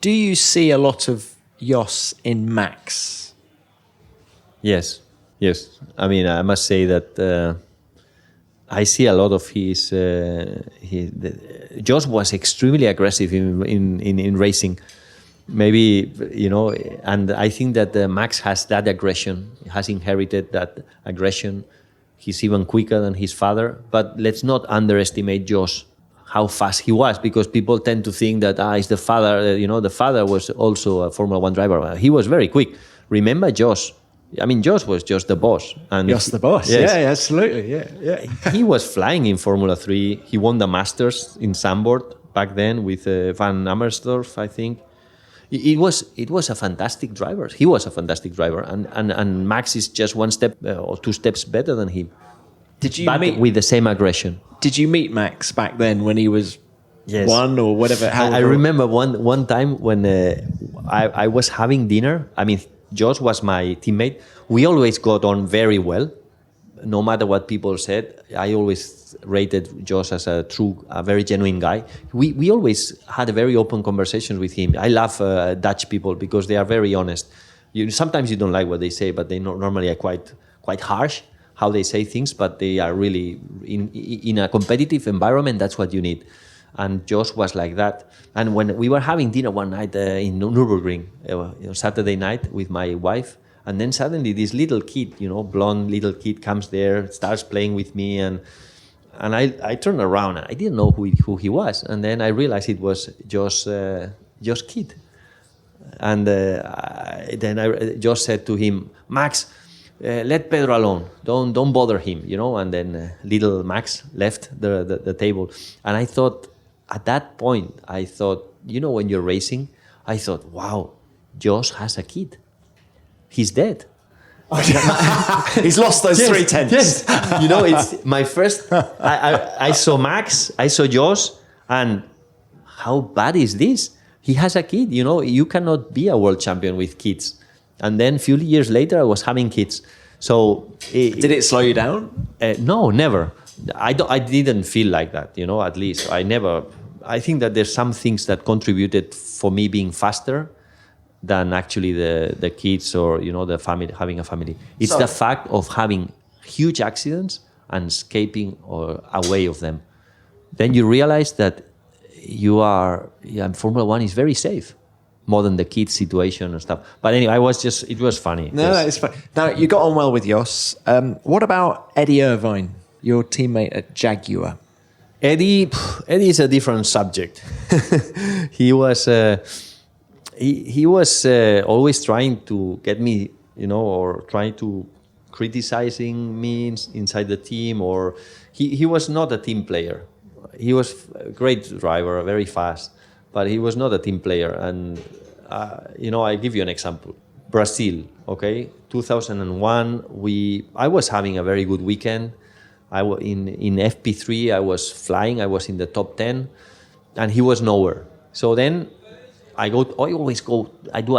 Do you see a lot of Jos in Max? Yes. I mean, I must say that I see a lot of his. Jos was extremely aggressive in racing. Maybe, and I think that Max has that aggression, has inherited that aggression. He's even quicker than his father. But let's not underestimate Jos, how fast he was, because people tend to think that it's the father. The father was also a Formula One driver. He was very quick. Remember Jos? I mean, Jos was just the boss. And Jos the boss, yes. Yeah, absolutely, yeah. He was flying in Formula 3. He won the Masters in Zandvoort back then with Van Amersdorf, I think. It was a fantastic driver. He was a fantastic driver, and Max is just one step or two steps better than him. With the same aggression? Did you meet Max back then when he was one or whatever? I remember one time when I was having dinner. I mean, Jos was my teammate. We always got on very well, no matter what people said. I always rated Jos as a very genuine guy. We always had a very open conversations with him. I love Dutch people because they are very honest. Sometimes you don't like what they say, but they normally are quite harsh how they say things, but they are really, in a competitive environment, that's what you need. And Jos was like that. And when we were having dinner one night in Nürburgring, Saturday night with my wife, and then suddenly this little kid, blonde little kid comes there, starts playing with me, and I turned around. I didn't know who he was, and then I realized it was Jos kid. And then Jos said to him, "Max, let Pedro alone. Don't bother him, you know. And then little Max left the table. And I thought, at that point, I thought, you know, when you're racing, I thought, wow, Josh has a kid. He's dead. He's lost those 3 tenths. Yes. You know, it's my first. I saw Max, I saw Josh, and how bad is this? He has a kid. You know, you cannot be a world champion with kids. And then a few years later, I was having kids. So did it slow you down? No, never. I didn't feel like that. You know, at least I never. I think that there's some things that contributed for me being faster than actually the kids or, you know, the family, having a family. It's the fact of having huge accidents and escaping or away of them. Then you realize that Formula One is very safe, more than the kids situation and stuff. But anyway, it was funny. No, it's fine. Now, you got on well with Jos. What about Eddie Irvine, your teammate at Jaguar? Eddie is a different subject. He was always trying to get me, you know, or trying to criticizing me inside the team, or he was not a team player. He was a great driver, very fast, but he was not a team player. And, you know, I give you an example. Brazil, okay? 2001, I was having a very good weekend. In FP3, I was flying. I was in the top 10, and he was nowhere. So then I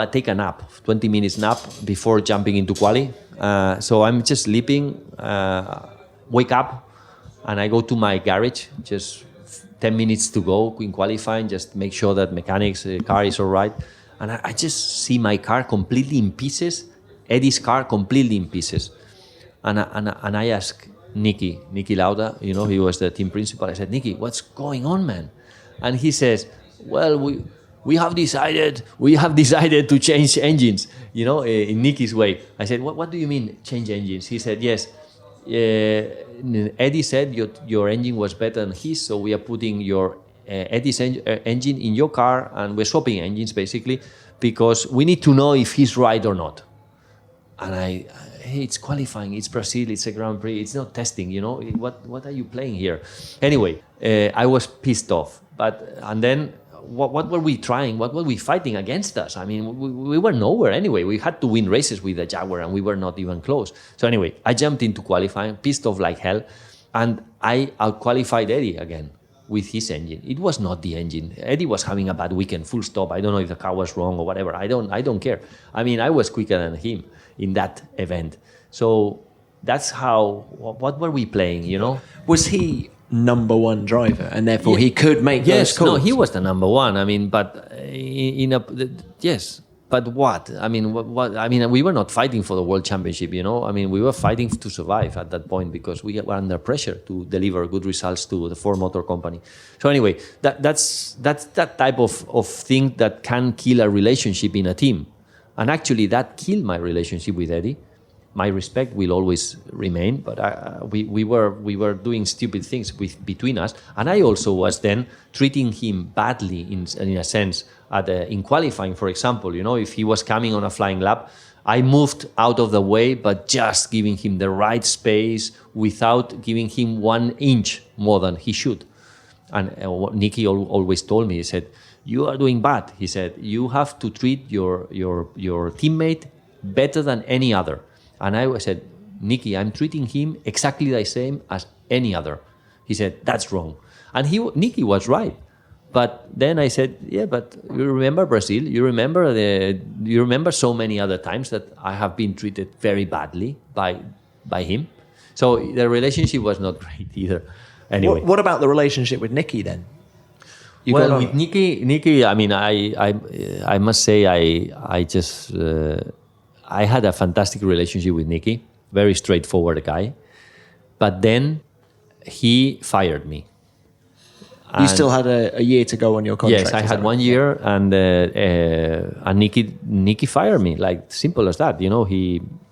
take a nap, 20 minutes nap before jumping into quali. So I'm just sleeping, wake up, and I go to my garage, just 10 minutes to go in qualifying, just make sure that car is all right. And I just see my car completely in pieces, Eddie's car completely in pieces. And I ask Nicky Lauda, you know, he was the team principal. I said, Nicky, what's going on, man? And he says, well, we have decided to change engines, you know, in Nicky's way. I said, what do you mean change engines? He said, yes. Eddie said your engine was better than his, so we are putting your Eddie's engine in your car, and we're swapping engines basically because we need to know if he's right or not. And hey, it's qualifying, it's Brazil, it's a Grand Prix, it's not testing, you know, what are you playing here? Anyway, I was pissed off, and then what were we trying? What were we fighting against us? I mean, we were nowhere anyway. We had to win races with the Jaguar, and we were not even close. So anyway, I jumped into qualifying, pissed off like hell, and I out-qualified Eddie again with his engine. It was not the engine. Eddie was having a bad weekend, full stop. I don't know if the car was wrong or whatever. I don't care. I mean, I was quicker than him in that event. So that's how, what were we playing, you know? Was he number one driver, and therefore he could make those calls? No, he was the number one. I mean, but yes, but what? I mean, what? I mean, we were not fighting for the world championship, you know. I mean, we were fighting to survive at that point because we were under pressure to deliver good results to the Ford Motor Company. So anyway, that's that type of thing that can kill a relationship in a team, and actually that killed my relationship with Eddie. My respect will always remain, but we were doing stupid things between us, and I also was then treating him badly in a sense in qualifying, for example. You know, if he was coming on a flying lap, I moved out of the way, but just giving him the right space without giving him 1 inch more than he should. And Nicky always told me, he said, "You are doing bad." He said, "You have to treat your teammate better than any other." And I said, "Nicky, I'm treating him exactly the same as any other." He said, "That's wrong." And Nicky was right. But then I said, "Yeah, but you remember Brazil? You remember so many other times that I have been treated very badly by him." So the relationship was not great either. Anyway, what about the relationship with Nicky then? With Nicky, I mean, I must say I had a fantastic relationship with Nicky, very straightforward guy. But then he fired me. You still had a year to go on your contract? Yes, I had 1 year, and Nicky fired me, like simple as that. You know,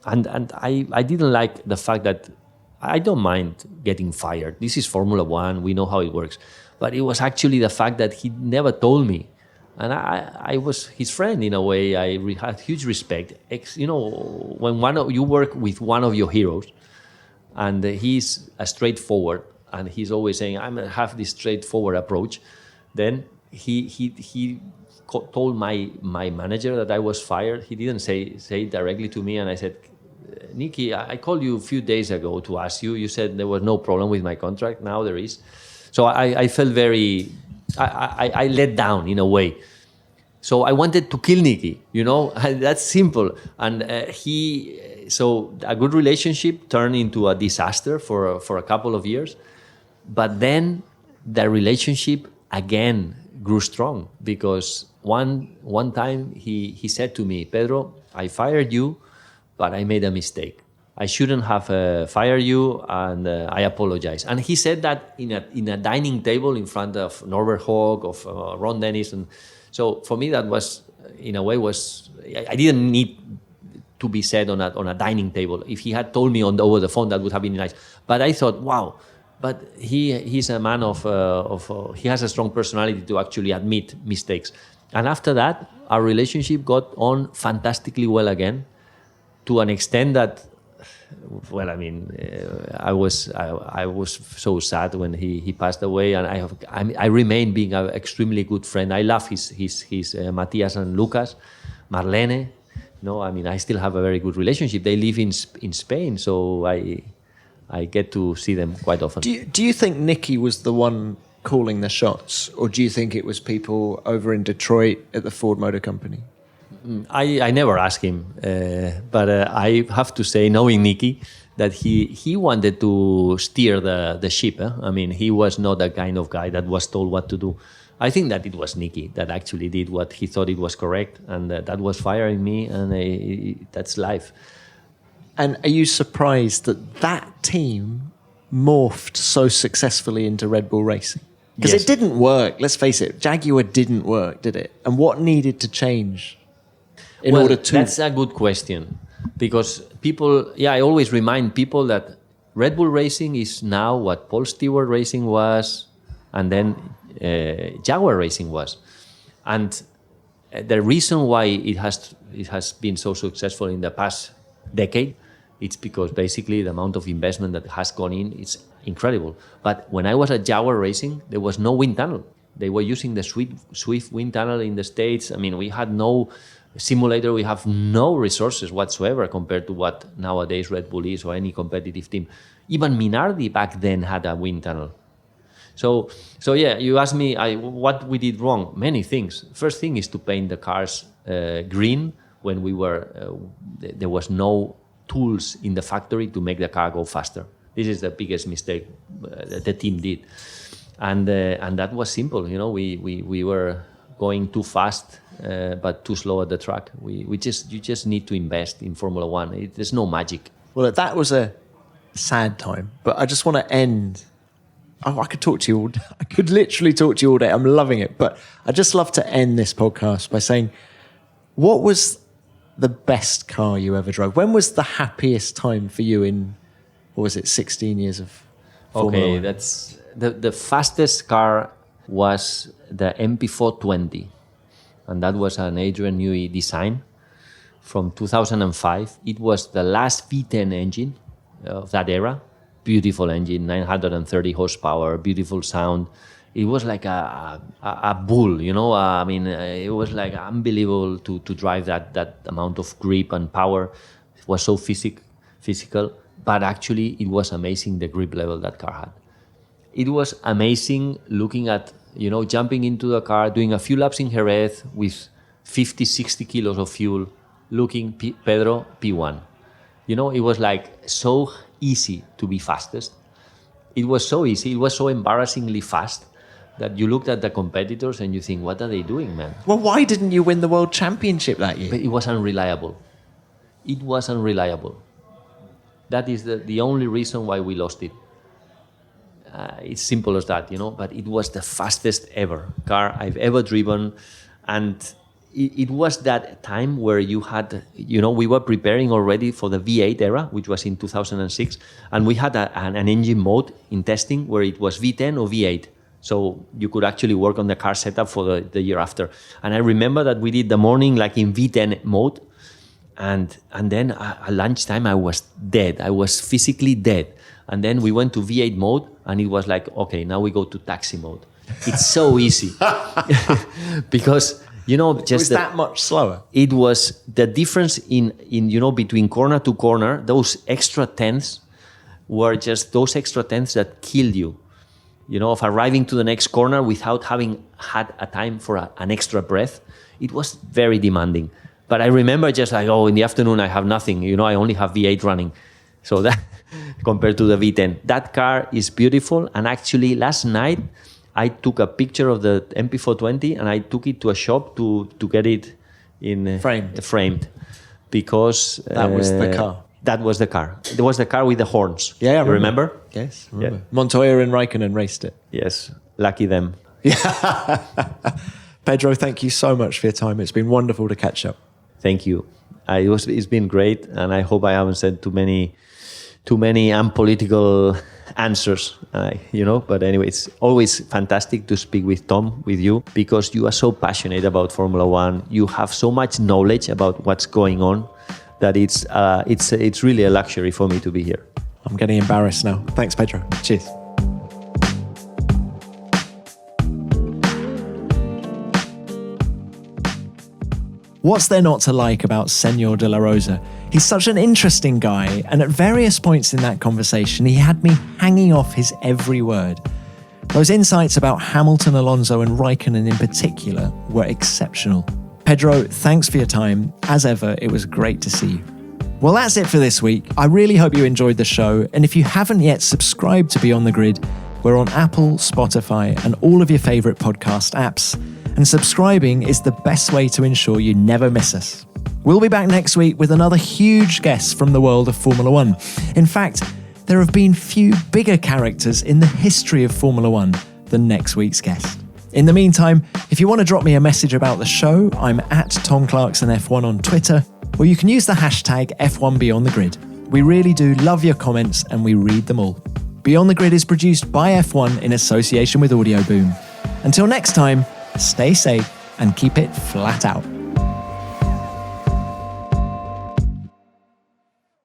I didn't like the fact that I don't mind getting fired. This is Formula One. We know how it works. But it was actually the fact that he never told me And I was his friend in a way. I had huge respect. When you work with one of your heroes, and he's a straightforward, and he's always saying, "I'm gonna have this straightforward approach." Then he told my manager that I was fired. He didn't say it directly to me, and I said, "Nicky, I called you a few days ago to ask you. You said there was no problem with my contract. Now there is." So I felt very. I let down in a way. So I wanted to kill Nicky, that's simple. And so a good relationship turned into a disaster for a couple of years. But then the relationship again grew strong, because one time he said to me, "Pedro, I fired you, but I made a mistake. I shouldn't have fired you, and I apologize." And he said that in a dining table in front of Norbert Hogg, of Ron Dennis. And so for me, that was, in a way, I didn't need to be said on a dining table. If he had told me over the phone, that would have been nice. But I thought, wow, but he's a man he has a strong personality to actually admit mistakes. And after that, our relationship got on fantastically well again, to an extent that, well, I mean, I was so sad when he passed away, and I remain being an extremely good friend. I love his Matthias and Lucas, Marlene. I mean, I still have a very good relationship. They live in Spain, so I get to see them quite often. Do you think Nicky was the one calling the shots, or do you think it was people over in Detroit at the Ford Motor Company? I never asked him, but I have to say, knowing Nicky, that he wanted to steer the ship. I mean, he was not the kind of guy that was told what to do. I think that it was Nicky that actually did what he thought it was correct, and that was firing me, and that's life. And are you surprised that team morphed so successfully into Red Bull Racing? Because It didn't work, let's face it. Jaguar didn't work, did it? And what needed to change in order to... That's a good question. Because people, I always remind people that Red Bull Racing is now what Paul Stewart Racing was, and then Jaguar Racing was. And the reason why it has been so successful in the past decade, it's because basically the amount of investment that has gone in is incredible. But when I was at Jaguar Racing, there was no wind tunnel. They were using the Swift wind tunnel in the States. I mean, we had no simulator, we have no resources whatsoever compared to what nowadays Red Bull is, or any competitive team. Even Minardi back then had a wind tunnel. So you asked me what we did wrong. Many things. First thing is to paint the cars green when there was no tools in the factory to make the car go faster. This is the biggest mistake the team did, and that was simple. We were going too fast, but too slow at the track. You just need to invest in Formula One. There's no magic. Well, that was a sad time, but I just want to end. I could talk to you all day. I could literally talk to you all day. I'm loving it, but I'd just love to end this podcast by saying, what was the best car you ever drove? When was the happiest time for you in, what was it, 16 years of Formula One? That's the fastest car was the MP420, and that was an Adrian Newey design from 2005. It was the last V10 engine of that era. Beautiful engine, 930 horsepower, beautiful sound. It was like a bull, I mean, it was like unbelievable to drive that amount of grip and power. It was so physical, but actually it was amazing the grip level that car had. It was amazing looking at, jumping into the car, doing a few laps in Jerez with 50, 60 kilos of fuel, looking Pedro P1. It was like so easy to be fastest. It was so easy. It was so embarrassingly fast that you looked at the competitors and you think, what are they doing, man? Well, why didn't you win the World Championship that year? But it was unreliable. That is the only reason why we lost it. It's simple as that, but it was the fastest ever car I've ever driven. And it was that time where you had, we were preparing already for the V8 era, which was in 2006. And we had an engine mode in testing where it was V10 or V8. So you could actually work on the car setup for the year after. And I remember that we did the morning like in V10 mode. And then at lunchtime, I was dead. I was physically dead. And then we went to V8 mode, and it was like, okay, now we go to taxi mode. It's so easy. Because, just... Was that much slower? It was the difference in between corner to corner, those extra tenths were just those extra tenths that killed you. Of arriving to the next corner without having had a time for an extra breath. It was very demanding. But I remember just like, in the afternoon I have nothing. I only have V8 running. So that compared to the V10. That car is beautiful. And actually last night I took a picture of the MP420 and I took it to a shop to get it in framed. Because... That was the car. That was the car. It was the car with the horns. Yeah, you remember? Yes, I remember. Yeah. Montoya and Raikkonen raced it. Yes, lucky them. Yeah. Pedro, thank you so much for your time. It's been wonderful to catch up. Thank you. It's been great, and I hope I haven't said too many unpolitical answers. But anyway, it's always fantastic to speak with Tom, with you, because you are so passionate about Formula One. You have so much knowledge about what's going on that it's really a luxury for me to be here. I'm getting embarrassed now. Thanks, Pedro. Cheers. What's there not to like about Senor de la Rosa? He's such an interesting guy, and at various points in that conversation, he had me hanging off his every word. Those insights about Hamilton, Alonso, and Raikkonen in particular were exceptional. Pedro, thanks for your time. As ever, it was great to see you. Well, that's it for this week. I really hope you enjoyed the show, and if you haven't yet subscribed to Beyond the Grid, we're on Apple, Spotify, and all of your favourite podcast apps. And subscribing is the best way to ensure you never miss us. We'll be back next week with another huge guest from the world of Formula One. In fact, there have been few bigger characters in the history of Formula One than next week's guest. In the meantime, if you want to drop me a message about the show, I'm at Tom Clarkson F1 on Twitter, or you can use the hashtag F1BeyondTheGrid. We really do love your comments and we read them all. Beyond the Grid is produced by F1 in association with Audio Boom. Until next time, stay safe and keep it flat out.